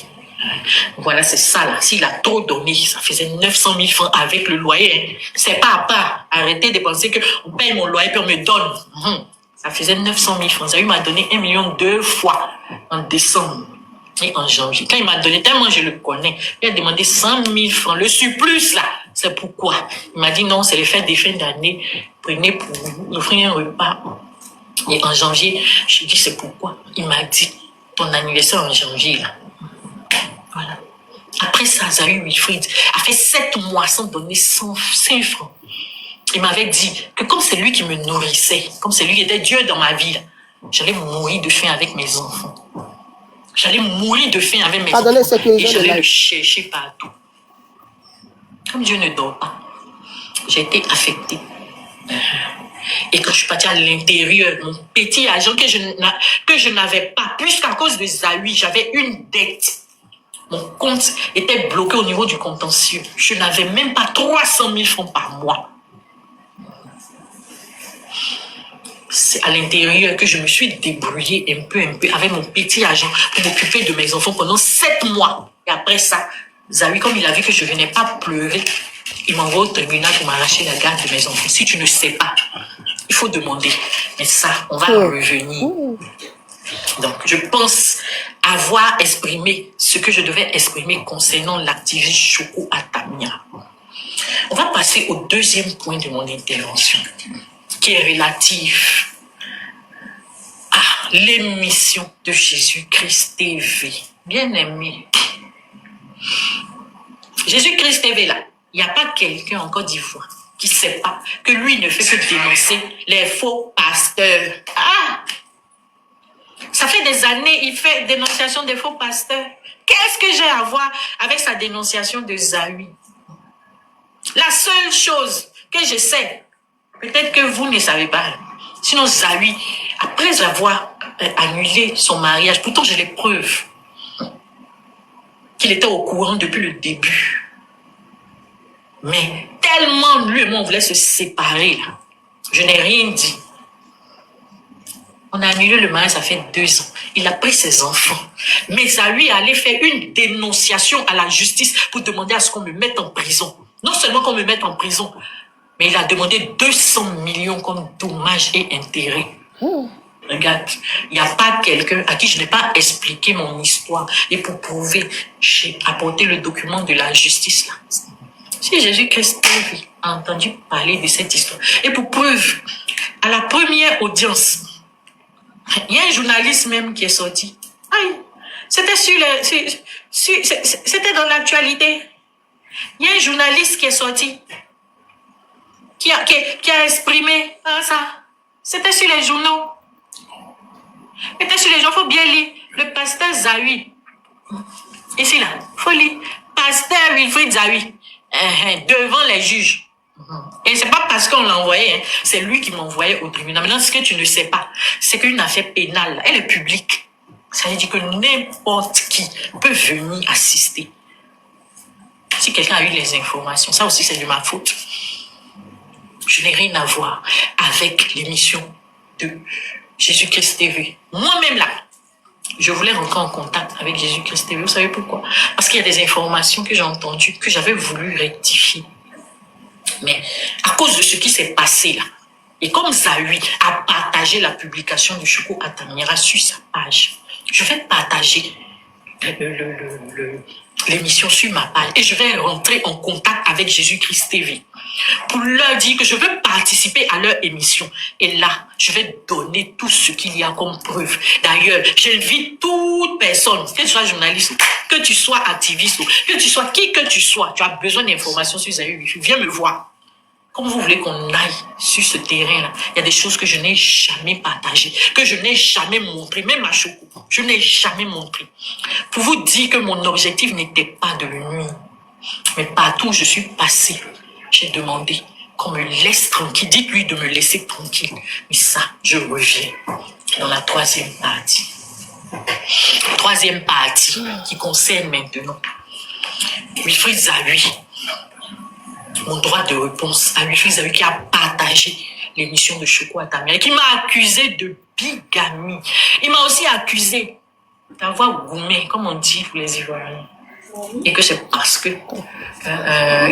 H: Voilà, c'est ça là. S'il a trop donné, ça faisait 900 000 francs avec le loyer. C'est pas à part. Arrêtez de penser qu'on paye mon loyer puis on me donne. Ça faisait 900 000 francs. Ça lui m'a donné 1 million 2 fois en décembre et en janvier. Quand il m'a donné, tellement je le connais, il a demandé 100 000 francs. Le surplus là, c'est pourquoi. Il m'a dit non, c'est les fêtes des fins d'année. Prenez pour vous offrir un repas. Et en janvier, je lui ai dit c'est pourquoi. Il m'a dit ton anniversaire en janvier là. Voilà. Après ça, Zahu Wilfried a fait 7 mois sans donner 5 francs. Il m'avait dit que comme c'est lui qui me nourrissait, comme c'est lui qui était Dieu dans ma vie, j'allais mourir de faim avec mes enfants. J'allais mourir de faim avec mes enfants. Et j'allais le chercher partout. Comme Dieu ne dort pas, j'ai été affectée. Et quand je suis partie à l'intérieur, mon petit argent que je n'avais pas, puisqu'à cause de Zahu, j'avais une dette. Mon compte était bloqué au niveau du contentieux. Je n'avais même pas 300 000 francs par mois. C'est à l'intérieur que je me suis débrouillée un peu avec mon petit argent pour m'occuper de mes enfants pendant 7 mois. Et après ça, Zahu, comme il a vu que je ne venais pas pleurer, il m'envoie au tribunal pour m'arracher la garde de mes enfants. Si tu ne sais pas, il faut demander. Mais ça, on va revenir. Donc, je pense avoir exprimé ce que je devais exprimer concernant l'activiste Choukou Atamia. On va passer au deuxième point de mon intervention, qui est relatif à l'émission de Jésus-Christ TV. Bien aimé. Jésus-Christ TV, là, il n'y a pas quelqu'un en Côte d'Ivoire qui ne sait pas que lui ne fait que dénoncer les faux pasteurs. Ah! Ça fait des années, il fait dénonciation des faux pasteurs. Qu'est-ce que j'ai à voir avec sa dénonciation de Zahu? La seule chose que je sais, peut-être que vous ne savez pas, sinon Zahu, après avoir annulé son mariage, pourtant j'ai les preuves qu'il était au courant depuis le début. Mais tellement lui et moi on voulait se séparer là, je n'ai rien dit. On a annulé le mariage, ça fait 2 ans. Il a pris ses enfants. Mais Zahu allait faire une dénonciation à la justice pour demander à ce qu'on me mette en prison. Non seulement qu'on me mette en prison, mais il a demandé 200 millions comme dommages et intérêts. Regarde, il n'y a pas quelqu'un à qui je n'ai pas expliqué mon histoire. Et pour prouver, j'ai apporté le document de la justice là. Si Jésus-Christ a entendu parler de cette histoire. Et pour preuve, à la première audience, il y a un journaliste même qui est sorti. Aïe, c'était c'était dans l'actualité. Il y a un journaliste qui est sorti, qui a exprimé ça. C'était sur les journaux. C'était sur les journaux, il faut bien lire. Le pasteur Zahu. Ici là, il faut lire. Pasteur Wilfried Zahu. Devant les juges. Et c'est pas parce qu'on l'a envoyé, hein, c'est lui qui m'a envoyé au tribunal. Maintenant, ce que tu ne sais pas, c'est qu'une affaire pénale, elle est publique. Ça veut dire que n'importe qui peut venir assister. Si quelqu'un a eu les informations, ça aussi c'est de ma faute. Je n'ai rien à voir avec l'émission de Jésus-Christ TV. Moi-même là, je voulais rentrer en contact avec Jésus-Christ TV. Vous savez pourquoi? Parce qu'il y a des informations que j'ai entendues, que j'avais voulu rectifier. Mais à cause de ce qui s'est passé là, et comme Zahu a partagé la publication de Choukou Atamira sur sa page, je vais partager l'émission sur ma page et je vais rentrer en contact avec Jésus-Christ TV pour leur dire que je veux participer à leur émission. Et là, je vais donner tout ce qu'il y a comme preuve. D'ailleurs, j'invite toute personne, que tu sois journaliste, que tu sois activiste, que tu sois qui que tu sois, tu as besoin d'informations sur Zahu, viens me voir. Comme vous voulez qu'on aille sur ce terrain-là, il y a des choses que je n'ai jamais partagées, que je n'ai jamais montrées, même à Choukou, je n'ai jamais montré. Pour vous dire que mon objectif n'était pas de le nuire. Mais partout où je suis passée, j'ai demandé qu'on me laisse tranquille. Dites-lui de me laisser tranquille. Mais ça, je reviens dans la troisième partie. Troisième partie qui concerne maintenant Wilfried Zahui. Mon droit de réponse à Wilfried Zahui qui a partagé l'émission de Choco Atamia et qui m'a accusé de bigamie. Il m'a aussi accusé d'avoir goumé, comme on dit pour les Ivoiriens. Et que c'est parce que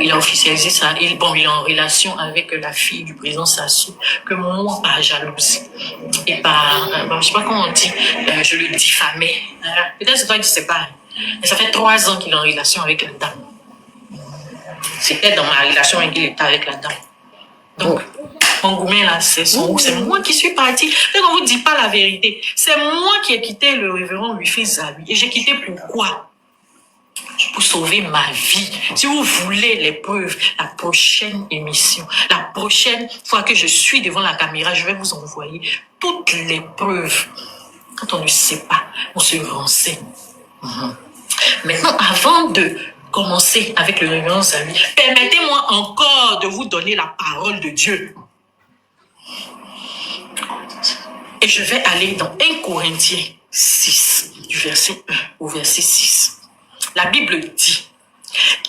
H: il a officialisé ça. Il est en relation avec la fille du président Sassou que moi, par jalousie et par, je sais pas comment on dit, je le diffamais. Peut-être c'est toi qui sais pas. Mais ça fait 3 ans qu'il est en relation avec la dame. C'était dans ma relation qu'il était avec la dame. Donc, mon gourmet là, c'est moi qui suis partie. Mais on vous dit pas la vérité. C'est moi qui ai quitté le révérend Wilfried Zahui. Et j'ai quitté pourquoi? Pour sauver ma vie. Si vous voulez les preuves, la prochaine émission, la prochaine fois que je suis devant la caméra, je vais vous envoyer toutes les preuves. Quand on ne sait pas, on se renseigne. Maintenant, avant de commencer avec le révérend Zahui, permettez-moi encore de vous donner la parole de Dieu. Et je vais aller dans 1 Corinthiens 6, du verset 1 au verset 6. La Bible dit,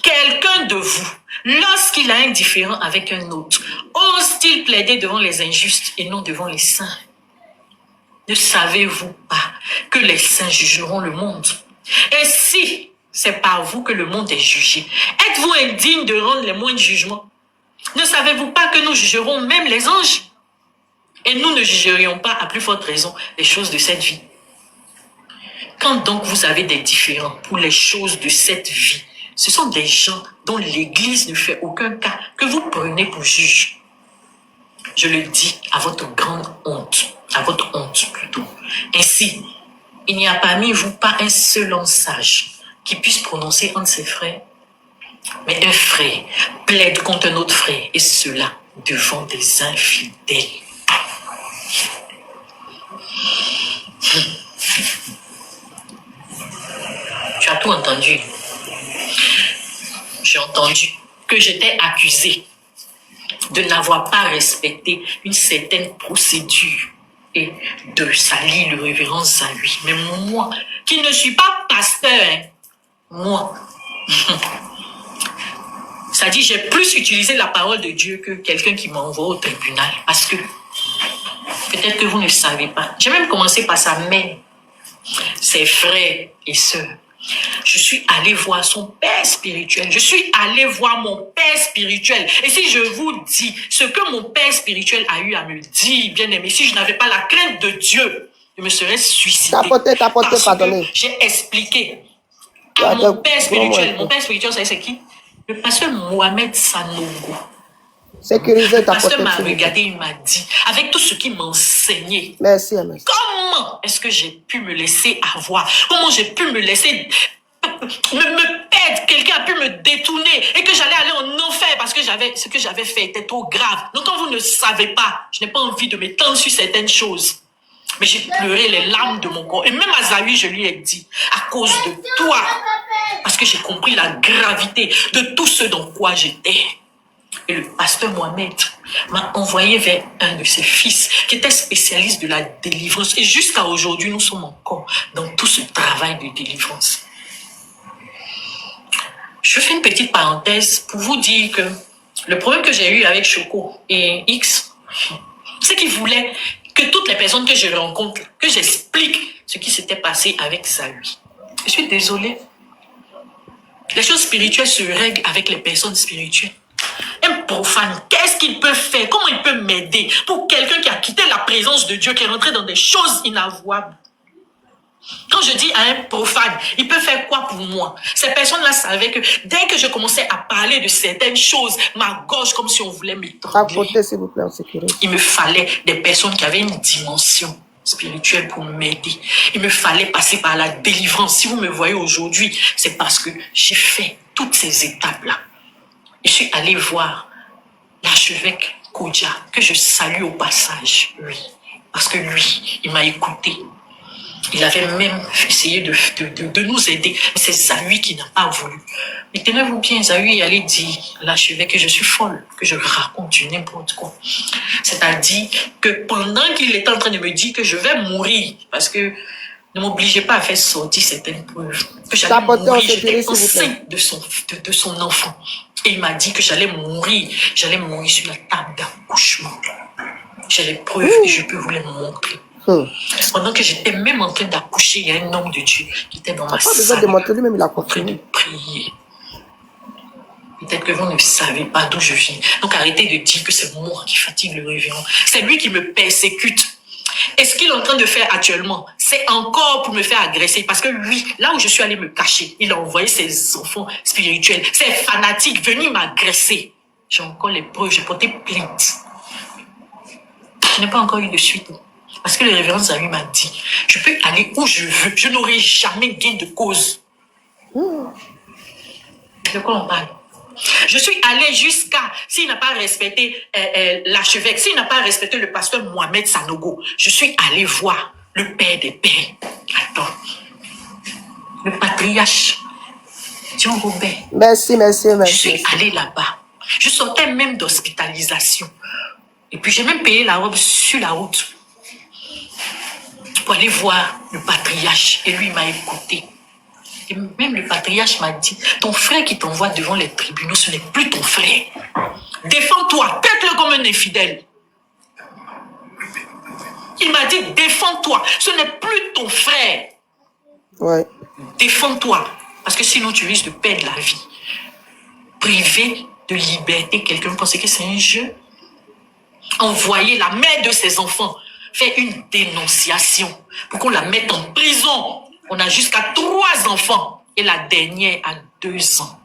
H: quelqu'un de vous, lorsqu'il a un différend avec un autre, ose-t-il plaider devant les injustes et non devant les saints? Ne savez-vous pas que les saints jugeront le monde? Et si c'est par vous que le monde est jugé, êtes-vous indigne de rendre les moindres jugements? Ne savez-vous pas que nous jugerons même les anges? Et nous ne jugerions pas, à plus forte raison, les choses de cette vie. Quand donc vous avez des différends pour les choses de cette vie, ce sont des gens dont l'Église ne fait aucun cas que vous prenez pour juge. Je le dis à votre grande honte, à votre honte plutôt. Ainsi, il n'y a parmi vous pas un seul homme sage qui puisse prononcer un de ses frères. Mais un frère plaide contre un autre frère, et cela devant des infidèles. Tu as tout entendu. J'ai entendu que j'étais accusé de n'avoir pas respecté une certaine procédure et de salir le révérend Zahui. Mais moi, qui ne suis pas pasteur, moi, ça dit, j'ai plus utilisé la parole de Dieu que quelqu'un qui m'envoie au tribunal. Parce que, peut-être que vous ne le savez pas, j'ai même commencé par sa mère, ses frères et sœurs. Je suis allé voir son père spirituel. Je suis allé voir mon père spirituel. Et si je vous dis ce que mon père spirituel a eu à me dire, bien aimé, si je n'avais pas la crainte de Dieu, je me serais suicidé.
C: Pardonnez.
H: J'ai expliqué à mon père spirituel. Mon père spirituel, c'est qui? Le pasteur Mohamed Sanogo.
C: Sécuriser ta
H: protection. Le pasteur m'a regardé, il m'a dit, avec tout ce qu'il m'enseignait,
C: merci.
H: Comment est-ce que j'ai pu me laisser avoir? Comment j'ai pu me laisser me perdre? Quelqu'un a pu me détourner et que j'allais aller en enfer parce que ce que j'avais fait était trop grave. Donc quand vous ne savez pas, je n'ai pas envie de m'étendre sur certaines choses. Mais j'ai pleuré les larmes de mon corps. Et même à Zahui, je lui ai dit, à cause de toi, parce que j'ai compris la gravité de tout ce dans quoi j'étais. Et le pasteur Mohamed m'a envoyé vers un de ses fils qui était spécialiste de la délivrance. Et jusqu'à aujourd'hui, nous sommes encore dans tout ce travail de délivrance. Je fais une petite parenthèse pour vous dire que le problème que j'ai eu avec Choco et X, c'est qu'ils voulaient que toutes les personnes que je rencontre, que j'explique ce qui s'était passé avec Zahui. Je suis désolée. Les choses spirituelles se règlent avec les personnes spirituelles. Un profane, qu'est-ce qu'il peut faire? Comment il peut m'aider pour quelqu'un qui a quitté la présence de Dieu, qui est rentré dans des choses inavouables? Quand je dis à un profane, il peut faire quoi pour moi? Ces personnes-là savaient que dès que je commençais à parler de certaines choses, ma gorge, comme si on voulait m'étrangler.
C: S'il vous plaît, en sécurité.
H: Il me fallait des personnes qui avaient une dimension spirituelle pour m'aider. Il me fallait passer par la délivrance. Si vous me voyez aujourd'hui, c'est parce que j'ai fait toutes ces étapes-là. Je suis allé voir l'archevêque Kodja, que je salue au passage, lui. Parce que lui, il m'a écouté. Il avait même essayé de nous aider. Mais c'est Zahui qui n'a pas voulu. Mais tenez-vous bien, Zahui allait dire à l'archevêque que je suis folle, que je raconte du n'importe quoi. C'est-à-dire que pendant qu'il était en train de me dire que je vais mourir, parce que Ne m'obligez pas à faire sortir certaines preuves. Que j'allais mourir, j'étais enceinte de son enfant. Et il m'a dit que j'allais mourir sur la table d'accouchement. J'ai les preuves et je peux vous les montrer. Pendant que j'étais même en train d'accoucher, il y a un homme de Dieu qui était dans ma salle en train de prier. Peut-être que vous ne savez pas d'où je viens. Donc arrêtez de dire que c'est moi qui fatigue le révérend. C'est lui qui me persécute. Et ce qu'il est en train de faire actuellement, c'est encore pour me faire agresser. Parce que lui, là où je suis allée me cacher, il a envoyé ses enfants spirituels, ses fanatiques, venir m'agresser. J'ai encore les preuves, j'ai porté plainte. Je n'ai pas encore eu de suite. Parce que le révérend Zawi m'a dit, je peux aller où je veux, je n'aurai jamais gain de cause. De quoi on parle? Je suis allée jusqu'à, s'il n'a pas respecté l'archevêque, s'il n'a pas respecté le pasteur Mohamed Sanogo, je suis allée voir le père des pères. Attends. Le patriarche. Jean Robert.
C: Merci.
H: Je suis allée là-bas. Je sortais même d'hospitalisation. Et puis j'ai même payé la robe sur la route pour aller voir le patriarche. Et lui m'a écouté. Et même le patriarche m'a dit, ton frère qui t'envoie devant les tribunaux, ce n'est plus ton frère. Défends-toi, traite-le comme un infidèle. Il m'a dit, défends-toi, ce n'est plus ton frère.
C: Ouais.
H: Défends-toi, parce que sinon tu risques de perdre la vie. Priver de liberté, quelqu'un pensait que c'est un jeu. Envoyer la mère de ses enfants, faire une dénonciation pour qu'on la mette en prison. On a jusqu'à 3 enfants et la dernière a 2 ans.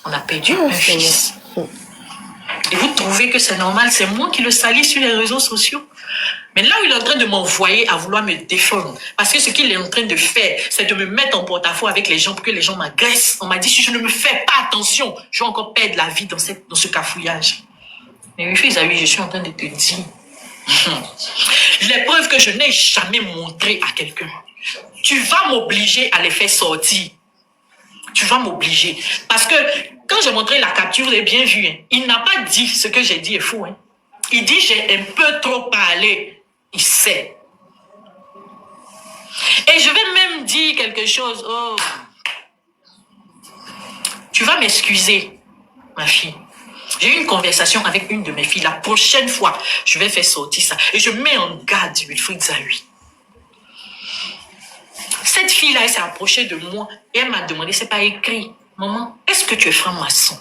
H: On a perdu un fils. Et vous trouvez que c'est normal? C'est moi qui le salis sur les réseaux sociaux. Mais là où il est en train de m'envoyer à vouloir me défendre, parce que ce qu'il est en train de faire, c'est de me mettre en porte-à-faux avec les gens pour que les gens m'agressent. On m'a dit, si je ne me fais pas attention, je vais encore perdre la vie dans ce cafouillage. Mais oui, je suis en train de te dire les preuves que je n'ai jamais montrées à quelqu'un. Tu vas m'obliger à les faire sortir. Tu vas m'obliger. Parce que quand j'ai montré la capture, vous avez bien vu, hein, il n'a pas dit ce que j'ai dit est fou. Hein. Il dit j'ai un peu trop parlé. Il sait. Et je vais même dire quelque chose. Oh. Tu vas m'excuser, ma fille. J'ai eu une conversation avec une de mes filles. La prochaine fois, je vais faire sortir ça. Et je mets en garde Wilfried Zawi. Cette fille-là, elle s'est approchée de moi et elle m'a demandé, c'est pas écrit, maman, est-ce que tu es franc-maçon?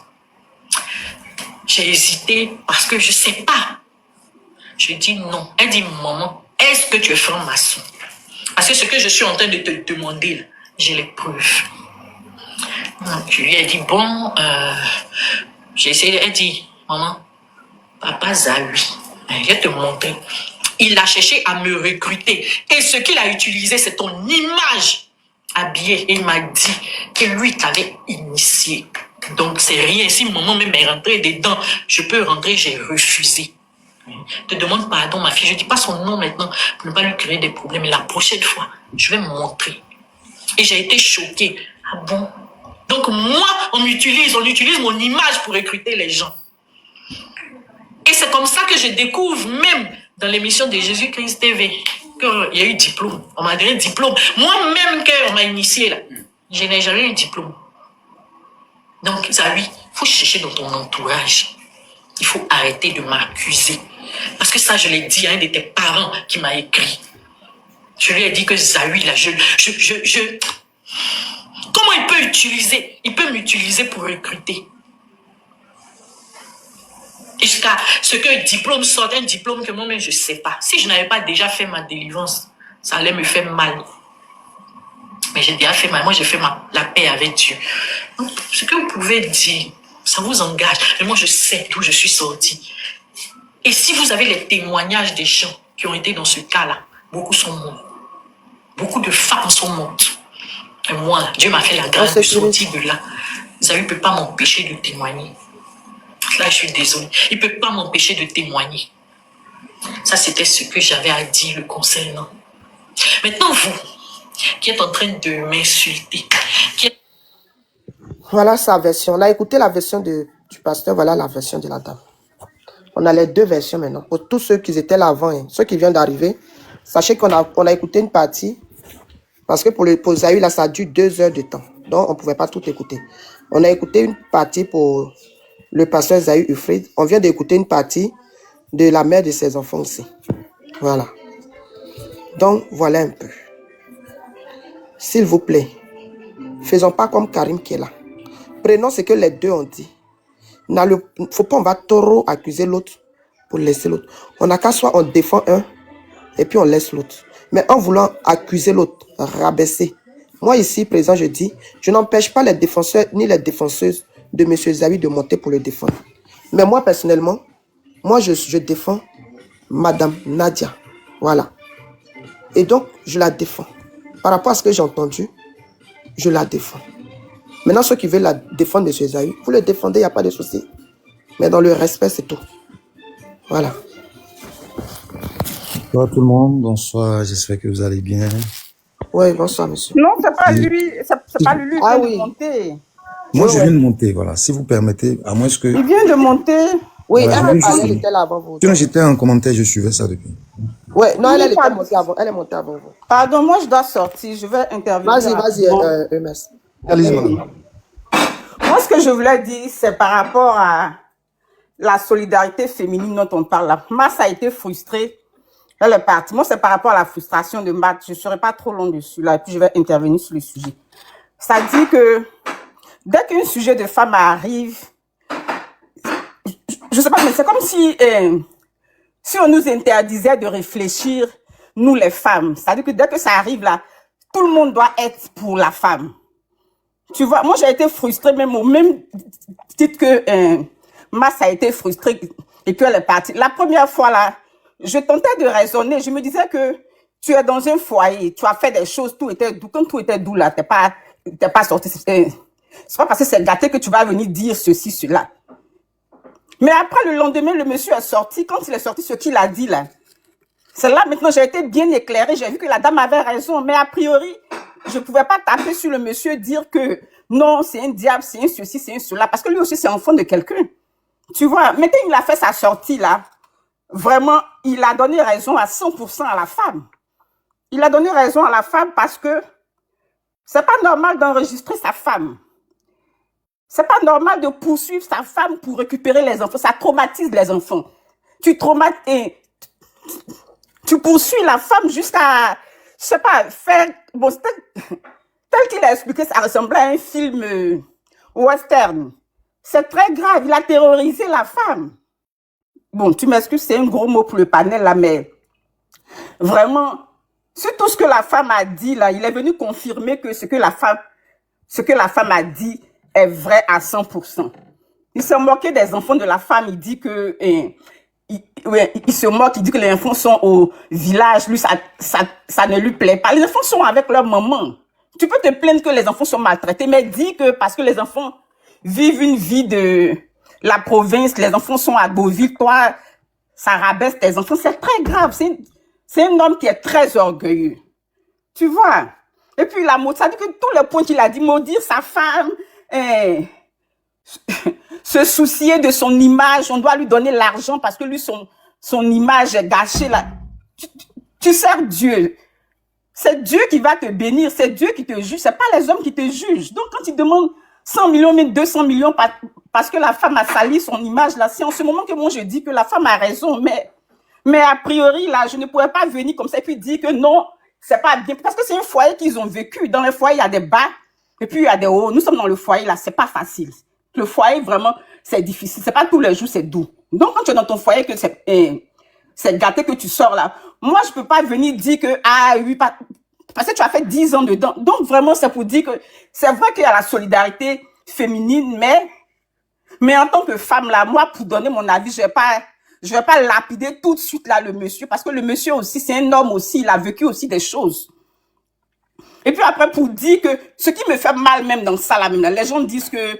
H: J'ai hésité parce que je sais pas. Je dis non. Elle dit, maman, est-ce que tu es franc-maçon? Parce que ce que je suis en train de te demander, là, j'ai les preuves. Donc, je lui ai dit, bon, j'ai essayé, elle dit, maman, papa Zawi, je vais te montrer. Il a cherché à me recruter. Et ce qu'il a utilisé, c'est ton image habillée. Et il m'a dit que lui t'avait initié. Donc, c'est rien. Si maman même est rentrée dedans, je peux rentrer, j'ai refusé. Je te demande pardon, ma fille. Je ne dis pas son nom maintenant pour ne pas lui créer des problèmes. Et la prochaine fois, je vais me montrer. Et j'ai été choquée. Ah bon? Donc, moi, on utilise mon image pour recruter les gens. Et c'est comme ça que je découvre même dans l'émission de Jésus-Christ TV qu'il y a eu diplôme. On m'a donné diplôme. Moi-même, quand on m'a initié, là, je n'ai jamais eu diplôme. Donc, Zawi, il faut chercher dans ton entourage. Il faut arrêter de m'accuser. Parce que ça, je l'ai dit à un de tes parents qui m'a écrit. Je lui ai dit que Zawi, là, comment il peut utiliser? Il peut m'utiliser pour recruter. Jusqu'à ce qu'un diplôme sorte, un diplôme que moi-même je ne sais pas. Si je n'avais pas déjà fait ma délivrance, ça allait me faire mal. Mais j'ai déjà fait mal. Moi, j'ai fait la paix avec Dieu. Donc, ce que vous pouvez dire, ça vous engage. Mais moi, je sais d'où je suis sortie. Et si vous avez les témoignages des gens qui ont été dans ce cas-là, beaucoup sont morts. Beaucoup de femmes sont mortes. Et moi, Dieu m'a fait la grâce de sortir de là. Ça ne peut pas m'empêcher de témoigner. Là, je suis désolée. Il ne peut pas m'empêcher de témoigner. Ça, c'était ce que j'avais à dire le concernant. Maintenant, vous, qui êtes en train de m'insulter.
C: Voilà sa version. On a écouté la version du pasteur, voilà la version de la dame. On a les 2 versions maintenant. Pour tous ceux qui étaient là avant, hein, ceux qui viennent d'arriver, sachez qu'on a écouté une partie Parce que pour Zahir, là, ça a duré 2 heures de temps. Donc, on ne pouvait pas tout écouter. On a écouté une partie pour le pasteur Zahir Ufrid. On vient d'écouter une partie de la mère de ses enfants aussi. Voilà. Donc, voilà un peu. S'il vous plaît, faisons pas comme Karim qui est là. Prenons ce que les deux ont dit. Il ne faut pas, on va trop accuser l'autre pour laisser l'autre. On n'a qu'à soit on défend un et puis on laisse l'autre. Mais en voulant accuser l'autre, rabaisser. Moi ici, présent, je dis, je n'empêche pas les défenseurs ni les défenseuses de M. Zahir de monter pour le défendre. Mais moi, personnellement, moi, je défends Madame Nadia. Voilà. Et donc, je la défends. Par rapport à ce que j'ai entendu, je la défends. Maintenant, ceux qui veulent la défendre, M. Zahir, vous le défendez, il n'y a pas de souci. Mais dans le respect, c'est tout. Voilà.
L: Bonsoir tout le monde, bonsoir, j'espère que vous allez bien.
C: Oui, bonsoir monsieur.
F: Non, c'est pas lui, c'est pas lui qui vient de monter.
L: Moi, je viens de monter, voilà, si vous permettez, à moins que...
F: Il vient de monter.
C: Oui, elle était là avant vous.
L: Sinon, j'étais en commentaire, je suivais ça depuis.
C: Oui, non, elle était montée avant, elle est montée avant vous.
F: Pardon, moi je dois sortir, je vais intervenir.
C: Vas-y, Emes.
L: Allez-y, madame.
F: Moi, ce que je voulais dire, c'est par rapport à la solidarité féminine dont on parle là. Mars a été frustrée. Elle est partie. Moi, c'est par rapport à la frustration de Matt. Je ne serai pas trop long dessus, là, et puis je vais intervenir sur le sujet. Ça dit que dès qu'un sujet de femme arrive, je ne sais pas, mais c'est comme si on nous interdisait de réfléchir, nous les femmes. C'est-à-dire que dès que ça arrive là, tout le monde doit être pour la femme. Tu vois, moi, j'ai été frustrée même au même titre que Matt a été frustrée et puis elle est partie. La première fois là, je tentais de raisonner. Je me disais que tu es dans un foyer, tu as fait des choses, tout était doux. Quand tout était doux là, t'es pas sorti. C'est pas parce que c'est gâté que tu vas venir dire ceci, cela. Mais après, le lendemain, le monsieur est sorti. Quand il est sorti, ce qu'il a dit là, c'est là maintenant, j'ai été bien éclairée. J'ai vu que la dame avait raison. Mais a priori, je pouvais pas taper sur le monsieur, dire que non, c'est un diable, c'est un ceci, c'est un cela. Parce que lui aussi, c'est enfant de quelqu'un. Tu vois, maintenant, il a fait sa sortie là. Vraiment, il a donné raison à 100% à la femme. Il a donné raison à la femme parce que c'est pas normal d'enregistrer sa femme. C'est pas normal de poursuivre sa femme pour récupérer les enfants. Ça traumatise les enfants. Tu poursuis la femme jusqu'à, je sais pas, faire... Bon, tel qu'il a expliqué, ça ressemblait à un film western. C'est très grave. Il a terrorisé la femme. Bon, tu m'excuses, c'est un gros mot pour le panel là, mais vraiment, c'est tout ce que la femme a dit là. Il est venu confirmer que ce que la femme a dit est vrai à 100%. Il s'est moqué des enfants de la femme. Il dit que, il se moque. Il dit que les enfants sont au village. Lui, ça ne lui plaît pas. Les enfants sont avec leur maman. Tu peux te plaindre que les enfants sont maltraités, mais dis que parce que les enfants vivent une vie de la province, les enfants sont à Beauville, toi, ça rabaisse tes enfants. C'est très grave. C'est un homme qui est très orgueilleux. Tu vois? Et puis, ça dit que tous les points qu'il a dit, maudire sa femme, se soucier de son image, on doit lui donner l'argent parce que lui, son image est gâchée là. Tu sers Dieu. C'est Dieu qui va te bénir, c'est Dieu qui te juge, c'est pas les hommes qui te jugent. Donc, quand il demande 100 millions, mais 200 millions parce que la femme a sali son image là, c'est en ce moment que moi je dis que la femme a raison, mais a priori là, je ne pourrais pas venir comme ça et puis dire que non, c'est pas bien, parce que c'est un foyer qu'ils ont vécu. Dans le foyer, il y a des bas et puis il y a des hauts. Nous sommes dans le foyer là, c'est pas facile. Le foyer vraiment, c'est difficile, c'est pas tous les jours, c'est doux. Donc quand tu es dans ton foyer que c'est gâté que tu sors là, moi je peux pas venir dire que ah oui, parce que tu as fait 10 ans dedans. Donc vraiment, c'est pour dire que c'est vrai qu'il y a la solidarité féminine, mais en tant que femme là, moi pour donner mon avis, je vais pas lapider tout de suite là le monsieur, parce que le monsieur aussi, c'est un homme aussi, il a vécu aussi des choses. Et puis après, pour dire que ce qui me fait mal même dans ça là, même là, les gens disent que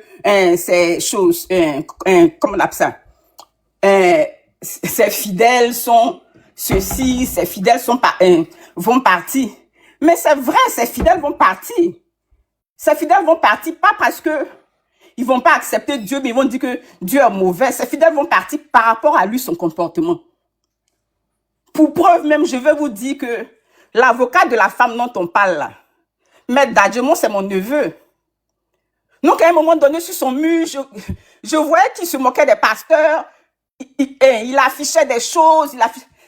F: ces choses, comment on appelle ça, ces fidèles sont ceci, ces fidèles vont partir. Mais c'est vrai, ces fidèles vont partir. Ces fidèles vont partir pas parce que ils vont pas accepter Dieu, mais ils vont dire que Dieu est mauvais. Ces fidèles vont partir par rapport à lui, son comportement. Pour preuve même, je vais vous dire que l'avocat de la femme dont on parle là, Maître Dadjemon, c'est mon neveu. Donc, à un moment donné, sur son mur, je voyais qu'il se moquait des pasteurs. Il affichait des choses.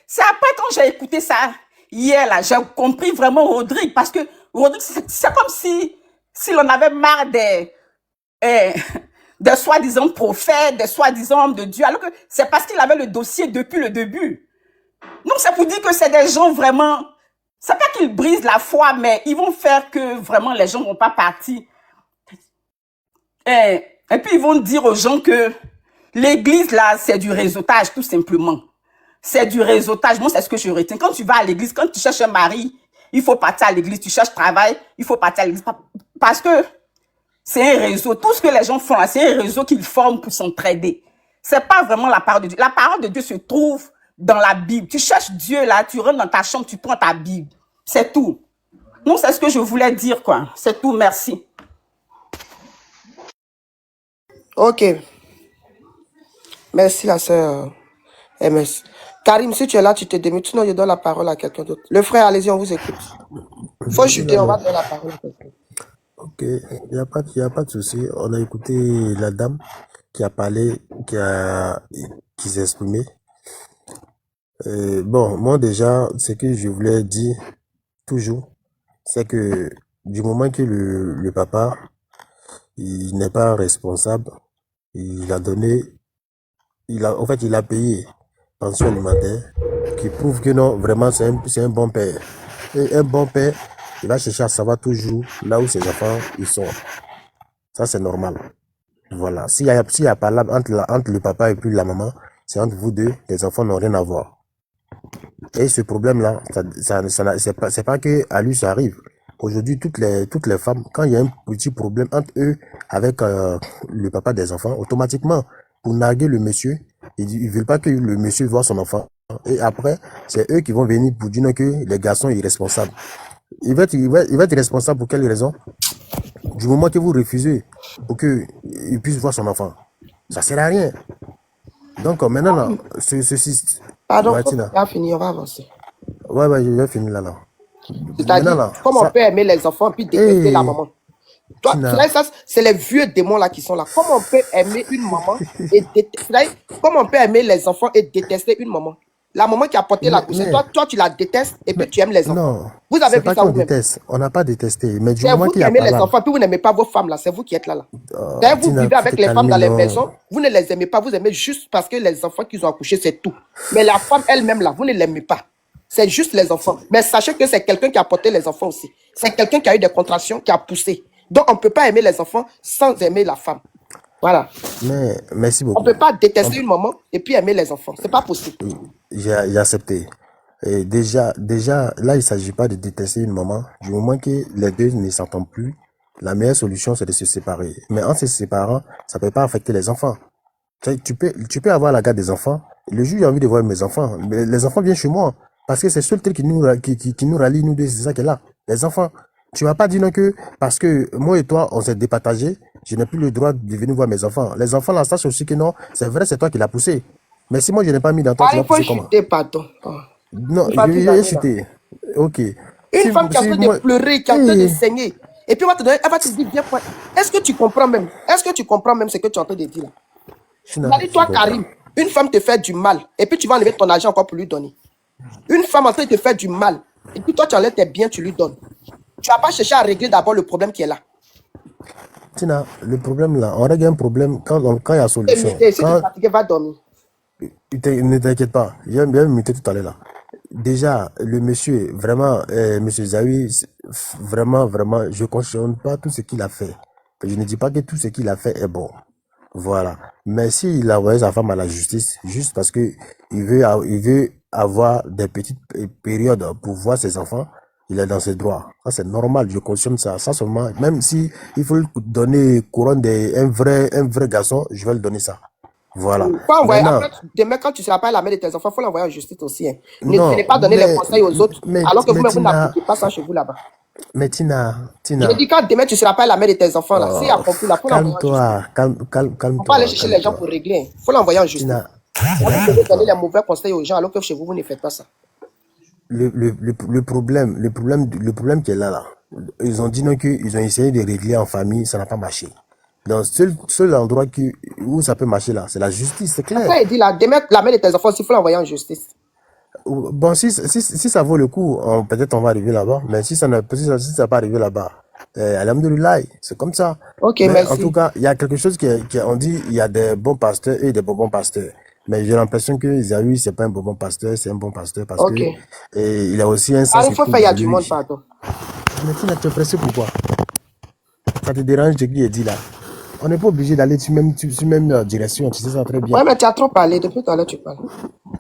F: C'est après, quand j'ai écouté ça hier, là, j'ai compris vraiment Rodrigue. Parce que Rodrigue, c'est comme si l'on avait marre des soi-disant prophètes, des soi-disant hommes de Dieu. Alors que c'est parce qu'il avait le dossier depuis le début. Donc, c'est pour dire que c'est des gens vraiment... C'est pas qu'ils brisent la foi, mais ils vont faire que vraiment les gens ne vont pas partir. Et puis, ils vont dire aux gens que l'église, là, c'est du réseautage, tout simplement. C'est du réseautage. Moi, c'est ce que je retiens. Quand tu vas à l'église, quand tu cherches un mari, il faut partir à l'église. Tu cherches travail, il faut partir à l'église. Parce que c'est un réseau. Tout ce que les gens font là, c'est un réseau qu'ils forment pour s'entraider. C'est pas vraiment la parole de Dieu. La parole de Dieu se trouve dans la Bible. Tu cherches Dieu, là, tu rentres dans ta chambre, tu prends ta Bible. C'est tout. Donc, c'est ce que je voulais dire, quoi. C'est tout. Merci.
C: Ok. Merci, la sœur MS. Karim, si tu es là, tu te démutes. Sinon, je donne la parole à quelqu'un d'autre. Le frère, allez-y, on vous écoute. Faut chuter, on va donner la parole à quelqu'un.
A: Ok, il n'y a pas de souci. On a écouté la dame qui a parlé, qui s'est exprimée. Bon, moi déjà, ce que je voulais dire toujours, c'est que du moment que le papa, il n'est pas responsable, il a donné, en fait, il a payé pension alimentaire, qui prouve que non, vraiment, c'est un bon père. Et un bon père, il va chercher à savoir toujours là où ses enfants ils sont. Ça, c'est normal. Voilà. S'il y a pas là entre le papa et puis la maman, c'est entre vous deux, les enfants n'ont rien à voir. Et ce problème-là, c'est pas que à lui ça arrive. Aujourd'hui, toutes les femmes, quand il y a un petit problème entre eux avec le papa des enfants, automatiquement, pour narguer le monsieur, ils veulent pas que le monsieur voit son enfant. Et après, c'est eux qui vont venir pour dire que les garçons sont irresponsables. Il va être responsable pour quelle raison? Du moment que vous refusez pour qu'il puisse voir son enfant. Ça sert à rien. Donc maintenant, là, ceci...
C: Pardon,
A: Ouais,
C: on
A: Tina.
C: va finir, on va avancer.
A: Ouais, je vais finir là.
C: C'est-à-dire, comment on peut aimer les enfants puis détester la maman? Toi, ça, c'est les vieux démons là qui sont là. Comment on peut aimer une maman et détester? Comment on peut aimer les enfants et détester une maman? La maman qui a porté la couche, toi, tu la détestes et puis tu aimes les enfants.
A: Non,
C: vous avez
A: pas
C: vu ça
A: qu'on
C: vous-même.
A: déteste. On n'a pas détesté. Mais du
C: C'est
A: moment
C: vous
A: qu'il
C: qui
A: y a
C: aimez les
A: pas
C: enfants puis vous n'aimez pas vos femmes là. C'est vous qui êtes là. Quand vous vivez avec les femmes dans les maisons, vous ne les aimez pas. Vous aimez juste parce que les enfants qu'ils ont accouchés, c'est tout. Mais la femme elle-même là, vous ne l'aimez pas. C'est juste les enfants. Mais sachez que c'est quelqu'un qui a porté les enfants aussi. C'est quelqu'un qui a eu des contractions, qui a poussé. Donc on ne peut pas aimer les enfants sans aimer la femme. Voilà.
A: Mais merci beaucoup.
C: On ne peut pas détester une maman et puis aimer les enfants. C'est pas possible.
A: J'ai accepté. Et déjà, là, il ne s'agit pas de détester une maman. Du moment que les deux ne s'entendent plus, la meilleure solution, c'est de se séparer. Mais en se séparant, ça ne peut pas affecter les enfants. Tu peux avoir la garde des enfants. Le jour où j'ai envie de voir mes enfants, mais les enfants viennent chez moi. Parce que c'est le seul truc qui nous rallie, nous deux, c'est ça qui est là. Les enfants. Tu vas pas dire non que, parce que moi et toi, on s'est départagé, je n'ai plus le droit de venir voir mes enfants. Les enfants, là, sachent aussi que non, c'est vrai, c'est toi qui l'as poussé. Mais si moi, je n'ai pas mis dans toi, tu vas pousser comment?
C: Pardon.
A: Non, je vais chuter. Ok.
C: Une femme qui est en train de pleurer, qui est en train de saigner. Et puis, elle va te dire, viens, est-ce que tu comprends même ce que tu es en train de dire là? C'est-à-dire, toi, Karim, une femme te fait du mal, et puis tu vas enlever ton argent encore pour lui donner. Une femme en train de te faire du mal, et puis toi, tu enlèves tes biens, tu lui donnes. Tu vas pas chercher à régler d'abord le problème qui est là.
A: Tina, le problème là, on règle un problème quand il y a solution.
C: Si tu es fatigué, va dormir.
A: Ne t'inquiète pas, j'ai bien muté tout à l'heure là. Déjà, le monsieur, vraiment, monsieur Zawi, vraiment, je ne cautionne pas tout ce qu'il a fait. Je ne dis pas que tout ce qu'il a fait est bon. Voilà. Mais s'il a envoyé sa femme à la justice, juste parce que il veut avoir des petites périodes pour voir ses enfants, il est dans ses droits. Ça, c'est normal, je cautionne ça. Ça seulement, même si il faut lui donner couronne un vrai garçon, je vais lui donner ça. Voilà.
C: Après, demain, quand tu seras pas la mère de tes enfants, il faut l'envoyer en justice aussi. Hein. Ne venez pas donner les conseils aux autres, alors que vous n'appliquez pas ça chez vous là-bas.
A: Mais Tina.
C: Je dis quand demain tu seras pas la mère de tes enfants là, s'il y a compris là, faut l'envoyer en justice.
A: Calme-toi.
C: Faut pas aller chercher les gens pour régler. Il faut l'envoyer en justice. Vous devez donner les mauvais conseils aux gens, alors que chez vous, vous ne faites pas ça.
A: Le problème qui est là, Ils ont dit non, qu'ils ont essayé de régler en famille, ça n'a pas marché. Donc, seul endroit où ça peut marcher là, c'est la justice, c'est clair.
C: Après, il dit là, de mettre la main de tes enfants, il faut l'envoyer en justice.
A: Bon, si ça vaut le coup, peut-être on va arriver là-bas. Mais si ça n'a pas arrivé là-bas, alhamdoulilah, c'est comme ça.
C: Ok,
A: Mais
C: merci.
A: en tout cas, il y a quelque chose on dit, il y a des bons pasteurs et des bons pasteurs. Mais j'ai l'impression que Isaïe, c'est pas un bon pasteur, c'est un bon pasteur parce
C: Ok.
A: que il a aussi un sens.
C: Il faut faire, il y a du monde, pardon.
A: Mais tu n'as pas pressé pourquoi? Ça te dérange de qui est dit là? On n'est pas obligé d'aller sur même direction, tu sais ça très bien.
C: Ouais, mais tu as trop parlé, depuis tout à l'heure tu parles.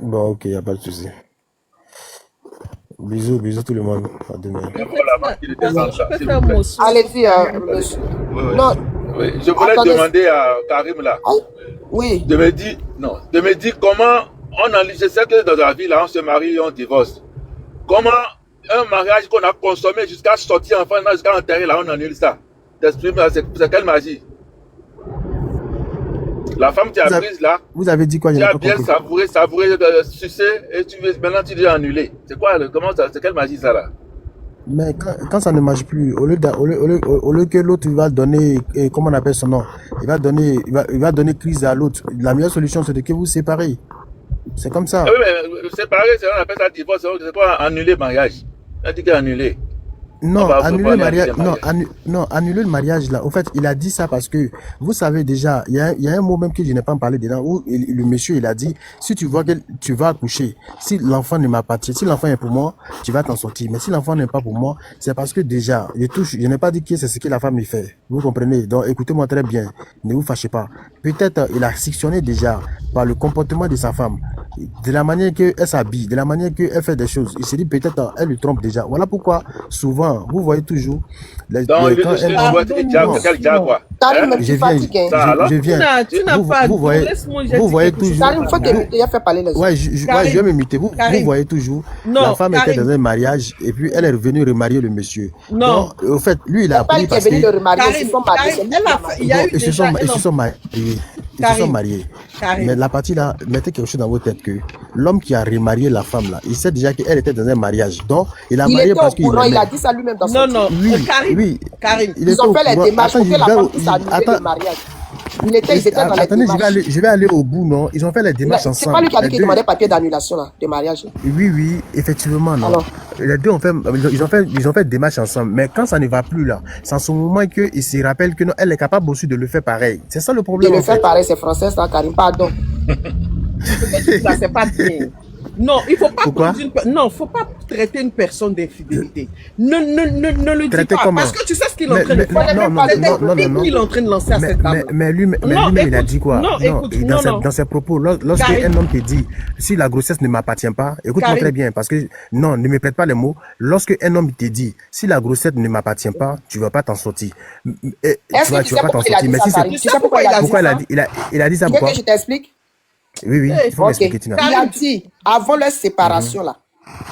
A: Bon, ok, il n'y a pas de souci. Bisous tout le monde. À demain.
C: Allez-y, monsieur.
M: Oui.
C: Non.
M: Oui, je voulais demander à Karim là.
C: Oui.
M: De me dire comment on enlève. Je sais que dans la vie là, on se marie et on divorce. Comment un mariage qu'on a consommé jusqu'à sortir enfant, jusqu'à enterrer là, on annule ça. T'exprimes, c'est quelle magie? La femme qui a prise là,
A: vous avez dit quoi?
M: Tu as bien savouré, sucé, et maintenant tu dis annuler. C'est quoi? C'est quelle magie ça là?
A: Mais quand ça ne marche plus, au lieu que l'autre va donner, comment on appelle son nom, il va donner crise à l'autre. La meilleure solution, c'est de que vous séparez. C'est comme ça.
M: Oui, mais séparer, on appelle ça divorce. C'est quoi annuler le mariage? On dit qu'annuler.
A: Non, annuler le mariage. Non, annuler le mariage là. Au fait, il a dit ça parce que vous savez déjà, il y a un mot même que je n'ai pas parlé dedans où le monsieur il a dit si tu vois que tu vas accoucher, si l'enfant ne m'appartient, si l'enfant est pour moi, tu vas t'en sortir. Mais si l'enfant n'est pas pour moi, c'est parce que déjà, je n'ai pas dit que c'est ce que la femme y fait. Vous comprenez? Donc écoutez-moi très bien. Ne vous fâchez pas. Peut-être il a sectionné déjà par le comportement de sa femme, de la manière qu'elle s'habille, de la manière qu'elle fait des choses. Il s'est dit peut-être elle le trompe déjà. Voilà pourquoi souvent vous voyez toujours je voyez toujours je vais me muter. Vous voyez toujours la femme était dans un mariage et puis elle est revenue remarier le monsieur. Non, donc, au fait lui il a appris parce que ils se sont mariés. Mais la partie là, mettez quelque chose dans vos têtes que l'homme qui a remarié la femme là, il sait déjà qu'elle était dans un mariage. Donc il a marié parce qu'il
C: il a dit ça lui-même dans son
E: Karim,
C: ils ont fait les démarches pour que la femme puisse annuler le mariage. Ils étaient dans les démarches.
A: Je vais aller au bout, non? Ils ont fait les démarches ensemble.
C: C'est pas lui qui a dit qu'il demandait papier d'annulation là, de mariage.
A: Oui, effectivement, non. Alors, les deux ils ont fait des démarches ensemble. Mais quand ça ne va plus là, c'est en ce moment qu'ils se rappellent que non, elle est capable aussi de le faire pareil. C'est ça le problème.
C: De le faire pareil, c'est français, ça, Karim, pardon.
E: Ça, c'est pas bien. Non, il faut pas.
A: Pourquoi?
E: Faut pas traiter une personne d'infidélité. Ne le dis pas.
A: Comment?
E: Parce que tu sais ce qu'il est en train de faire.
A: Non.
E: Il est en train de lancer à cette dame.
A: Mais lui, il a dit quoi? Dans ses propos, lorsque un homme te dit si la grossesse ne m'appartient pas, écoute-moi très bien, parce que non, ne me prête pas les mots. Lorsque un homme te dit si la grossesse ne m'appartient pas, tu vas pas t'en sortir.
C: Est-ce que tu sais pourquoi il a dit ça? Tu sais pourquoi il a dit ça?
A: Il a dit ça
C: pourquoi? Tu veux que je t'explique?
A: Oui, il faut m'expliquer.
C: Il a dit, avant leur séparation là,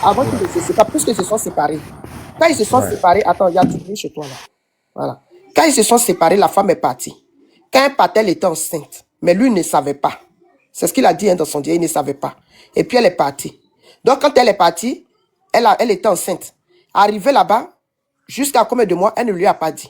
C: avant qu'ils ne se séparent, puisqu'ils se sont séparés, quand ils se sont séparés, attends, il y a du bruit chez toi là. Voilà. Quand ils se sont séparés, la femme est partie. Quand elle partait, elle était enceinte. Mais lui ne savait pas. C'est ce qu'il a dit dans son dieu, il ne savait pas. Et puis elle est partie. Donc quand elle est partie, elle était enceinte. Arrivée là-bas, jusqu'à combien de mois, elle ne lui a pas dit.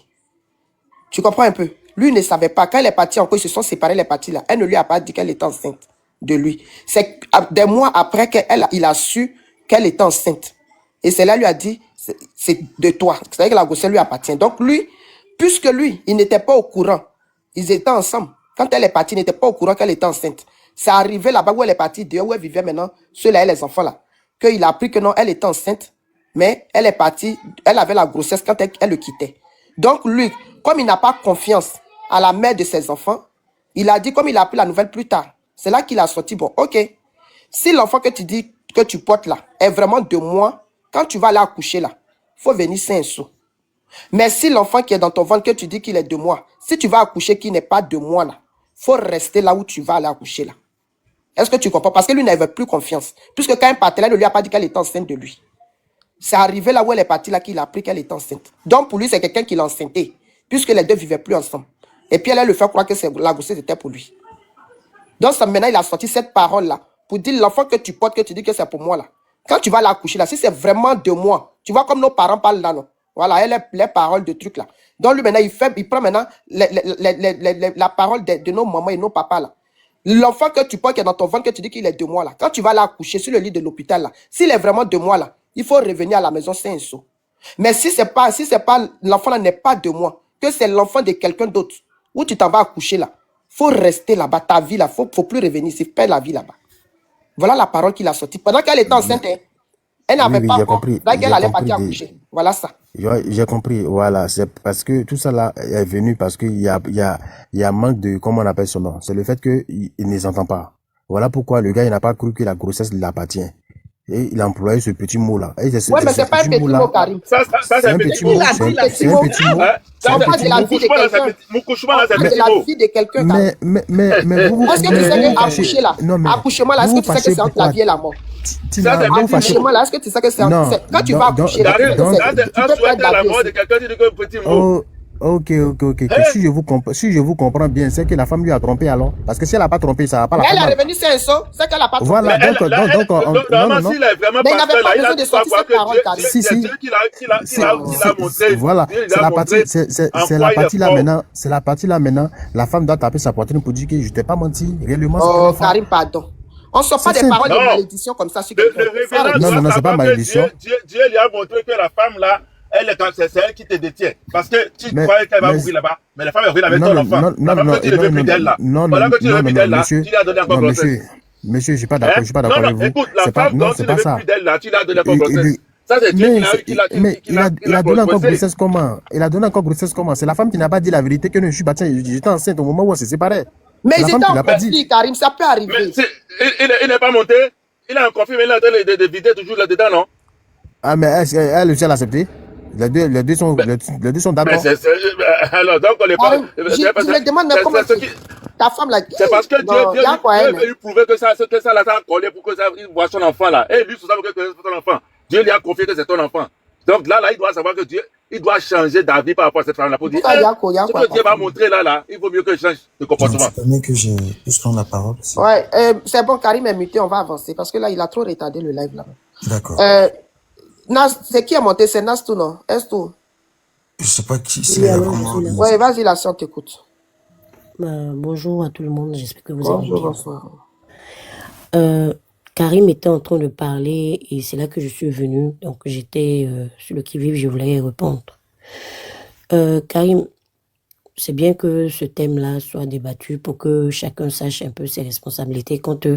C: Tu comprends un peu? Lui ne savait pas. Quand elle est partie, encore ils se sont séparés, elle est partie là. Elle ne lui a pas dit qu'elle était enceinte de lui. C'est des mois après qu'il a su qu'elle était enceinte. Et celle-là lui a dit, c'est de toi. C'est-à-dire que la grossesse lui appartient. Donc lui, puisque lui, il n'était pas au courant, ils étaient ensemble. Quand elle est partie, il n'était pas au courant qu'elle était enceinte. C'est arrivé là-bas où elle est partie, dehors où elle vivait maintenant, ceux-là et les enfants là, qu'il a appris que non, elle était enceinte, mais elle est partie, elle avait la grossesse quand elle le quittait. Donc lui, comme il n'a pas confiance à la mère de ses enfants, il a dit, comme il a appris la nouvelle plus tard, c'est là qu'il a sorti, bon, ok, si l'enfant que tu dis que tu portes là est vraiment de moi, quand tu vas aller accoucher là, il faut venir 5 sous. Mais si l'enfant qui est dans ton ventre, que tu dis qu'il est de moi, si tu vas accoucher qui n'est pas de moi là, il faut rester là où tu vas aller accoucher là. Est-ce que tu comprends? Parce que lui n'avait plus confiance. Puisque quand un partenaire ne lui a pas dit qu'elle était enceinte de lui. C'est arrivé là où elle est partie là qu'il a appris qu'elle était enceinte. Donc pour lui, c'est quelqu'un qui l'a enceinté. Puisque les deux ne vivaient plus ensemble. Et puis elle le fait croire que la grossesse était pour lui. Donc ça, maintenant, il a sorti cette parole-là pour dire l'enfant que tu portes, que tu dis que c'est pour moi là. Quand tu vas l'accoucher là, si c'est vraiment de moi, tu vois comme nos parents parlent là, non? Voilà, elle est les paroles de trucs là. Donc lui maintenant, il prend maintenant la parole de nos mamans et nos papas là. L'enfant que tu portes qui est dans ton ventre, que tu dis qu'il est 2 mois là, quand tu vas l'accoucher sur le lit de l'hôpital là, s'il est vraiment 2 mois là, il faut revenir à la maison sain et sauf. Mais si c'est pas l'enfant là n'est pas 2 mois, que c'est l'enfant de quelqu'un d'autre, où tu t'en vas accoucher là, faut rester là-bas, ta vie là, faut plus revenir, c'est faire la vie là-bas. Voilà la parole qu'il a sortie. Pendant qu'elle était enceinte, elle n'avait pas encore, là qu'elle allait partir accoucher. Voilà ça.
A: J'ai compris, voilà, c'est parce que tout ça là est venu parce qu'il y a manque de, comment on appelle son nom, c'est le fait qu'il ne les entend pas. Voilà pourquoi le gars, il n'a pas cru que la grossesse l'appartient. Et il a employé ce petit mot-là.
C: Ouais, mais c'est pas un petit mot, Karim.
M: Ça, c'est un petit mot.
A: C'est un petit mot.
C: On parle de la vie de quelqu'un.
M: Mon couchement là, c'est un
C: De
M: petit
C: la
M: mot.
C: vie de quelqu'un.
A: Mais vous...
C: Est-ce que tu sais que accoucher là, accouchement là, est-ce que tu sais que c'est entre la vie et la mort? Accouchement là, est-ce que tu sais que c'est entre... Quand tu vas accoucher là, tu peux perdre la vie aussi.
M: Quelqu'un dit que petit mot.
A: Ok. Si je vous comprends bien, c'est que la femme lui a trompé alors. Parce que si elle n'a pas trompé, ça va pas la
C: faire.
A: Elle
C: est revenue sur un saut, c'est qu'elle n'a pas trompé.
A: Voilà, donc, non.
M: S'il est vraiment
C: mais il n'avait pas besoin de sortir cette parole, Karim.
M: Qu'il a montré.
A: Voilà, c'est la partie là maintenant. La femme doit taper sa poitrine pour dire que je t'ai pas menti. Réellement,
C: oh, Karim, pardon. On ne sort pas des paroles de malédiction comme ça sur quelqu'un.
A: Non, c'est pas malédiction.
M: Dieu lui a montré que la femme là, c'est elle qui te détient. Parce que tu croyais qu'elle va mourir là-bas, mais la femme est venue avec ton enfant. La femme que tu ne veux plus d'elle là. Voilà que tu ne veux plus d'elle là, tu lui as donné encore grossesse.
A: Monsieur, je suis pas d'accord avec vous.
M: Écoute, la femme dont tu ne veux plus d'elle là, tu lui as donné encore grossesse. Ça, c'est Dieu
A: il a donné encore grossesse comment? Il a donné encore grossesse comment? C'est la femme qui n'a pas dit la vérité que je suis battu. J'étais enceinte au moment où on s'est séparés.
C: Mais ils étaient en conflit, Karim, ça peut arriver.
M: Il n'est pas monté. Il a un conflit, mais il est en train de vider toujours là-dedans, non?
A: Ah, mais elle aussi, elle a accepté? Les deux sont d'accord.
M: Alors, donc, on n'est pas...
C: Je me demande même comment ta femme là...
M: C'est parce que Dieu veut lui prouver que ça l'a collé pour qu'il voit son enfant là. Et lui, tout ça, que c'est ton enfant. Dieu lui a confié que c'est ton enfant. Donc là, il doit savoir que Dieu, il doit changer d'avis par rapport à cette femme-là pour dire, ce que Dieu va montrer là, il vaut mieux que je change de comportement.
L: C'est mieux que je puisse prendre la parole.
C: Ouais, c'est bon, Karim est muté, on va avancer parce que là, il a trop retardé le live là.
L: D'accord.
C: Nas, c'est qui a monté? C'est Nastou, non? Est-ce
L: je sais pas qui c'est.
C: Ouais, vas-y, la soeur t'écoute.
K: Bonjour à tout le monde, j'espère que vous allez bien.
C: Bonsoir.
K: Karim était en train de parler et c'est là que je suis venue. Donc j'étais sur le qui-vive, je voulais répondre. Karim, c'est bien que ce thème-là soit débattu pour que chacun sache un peu ses responsabilités quand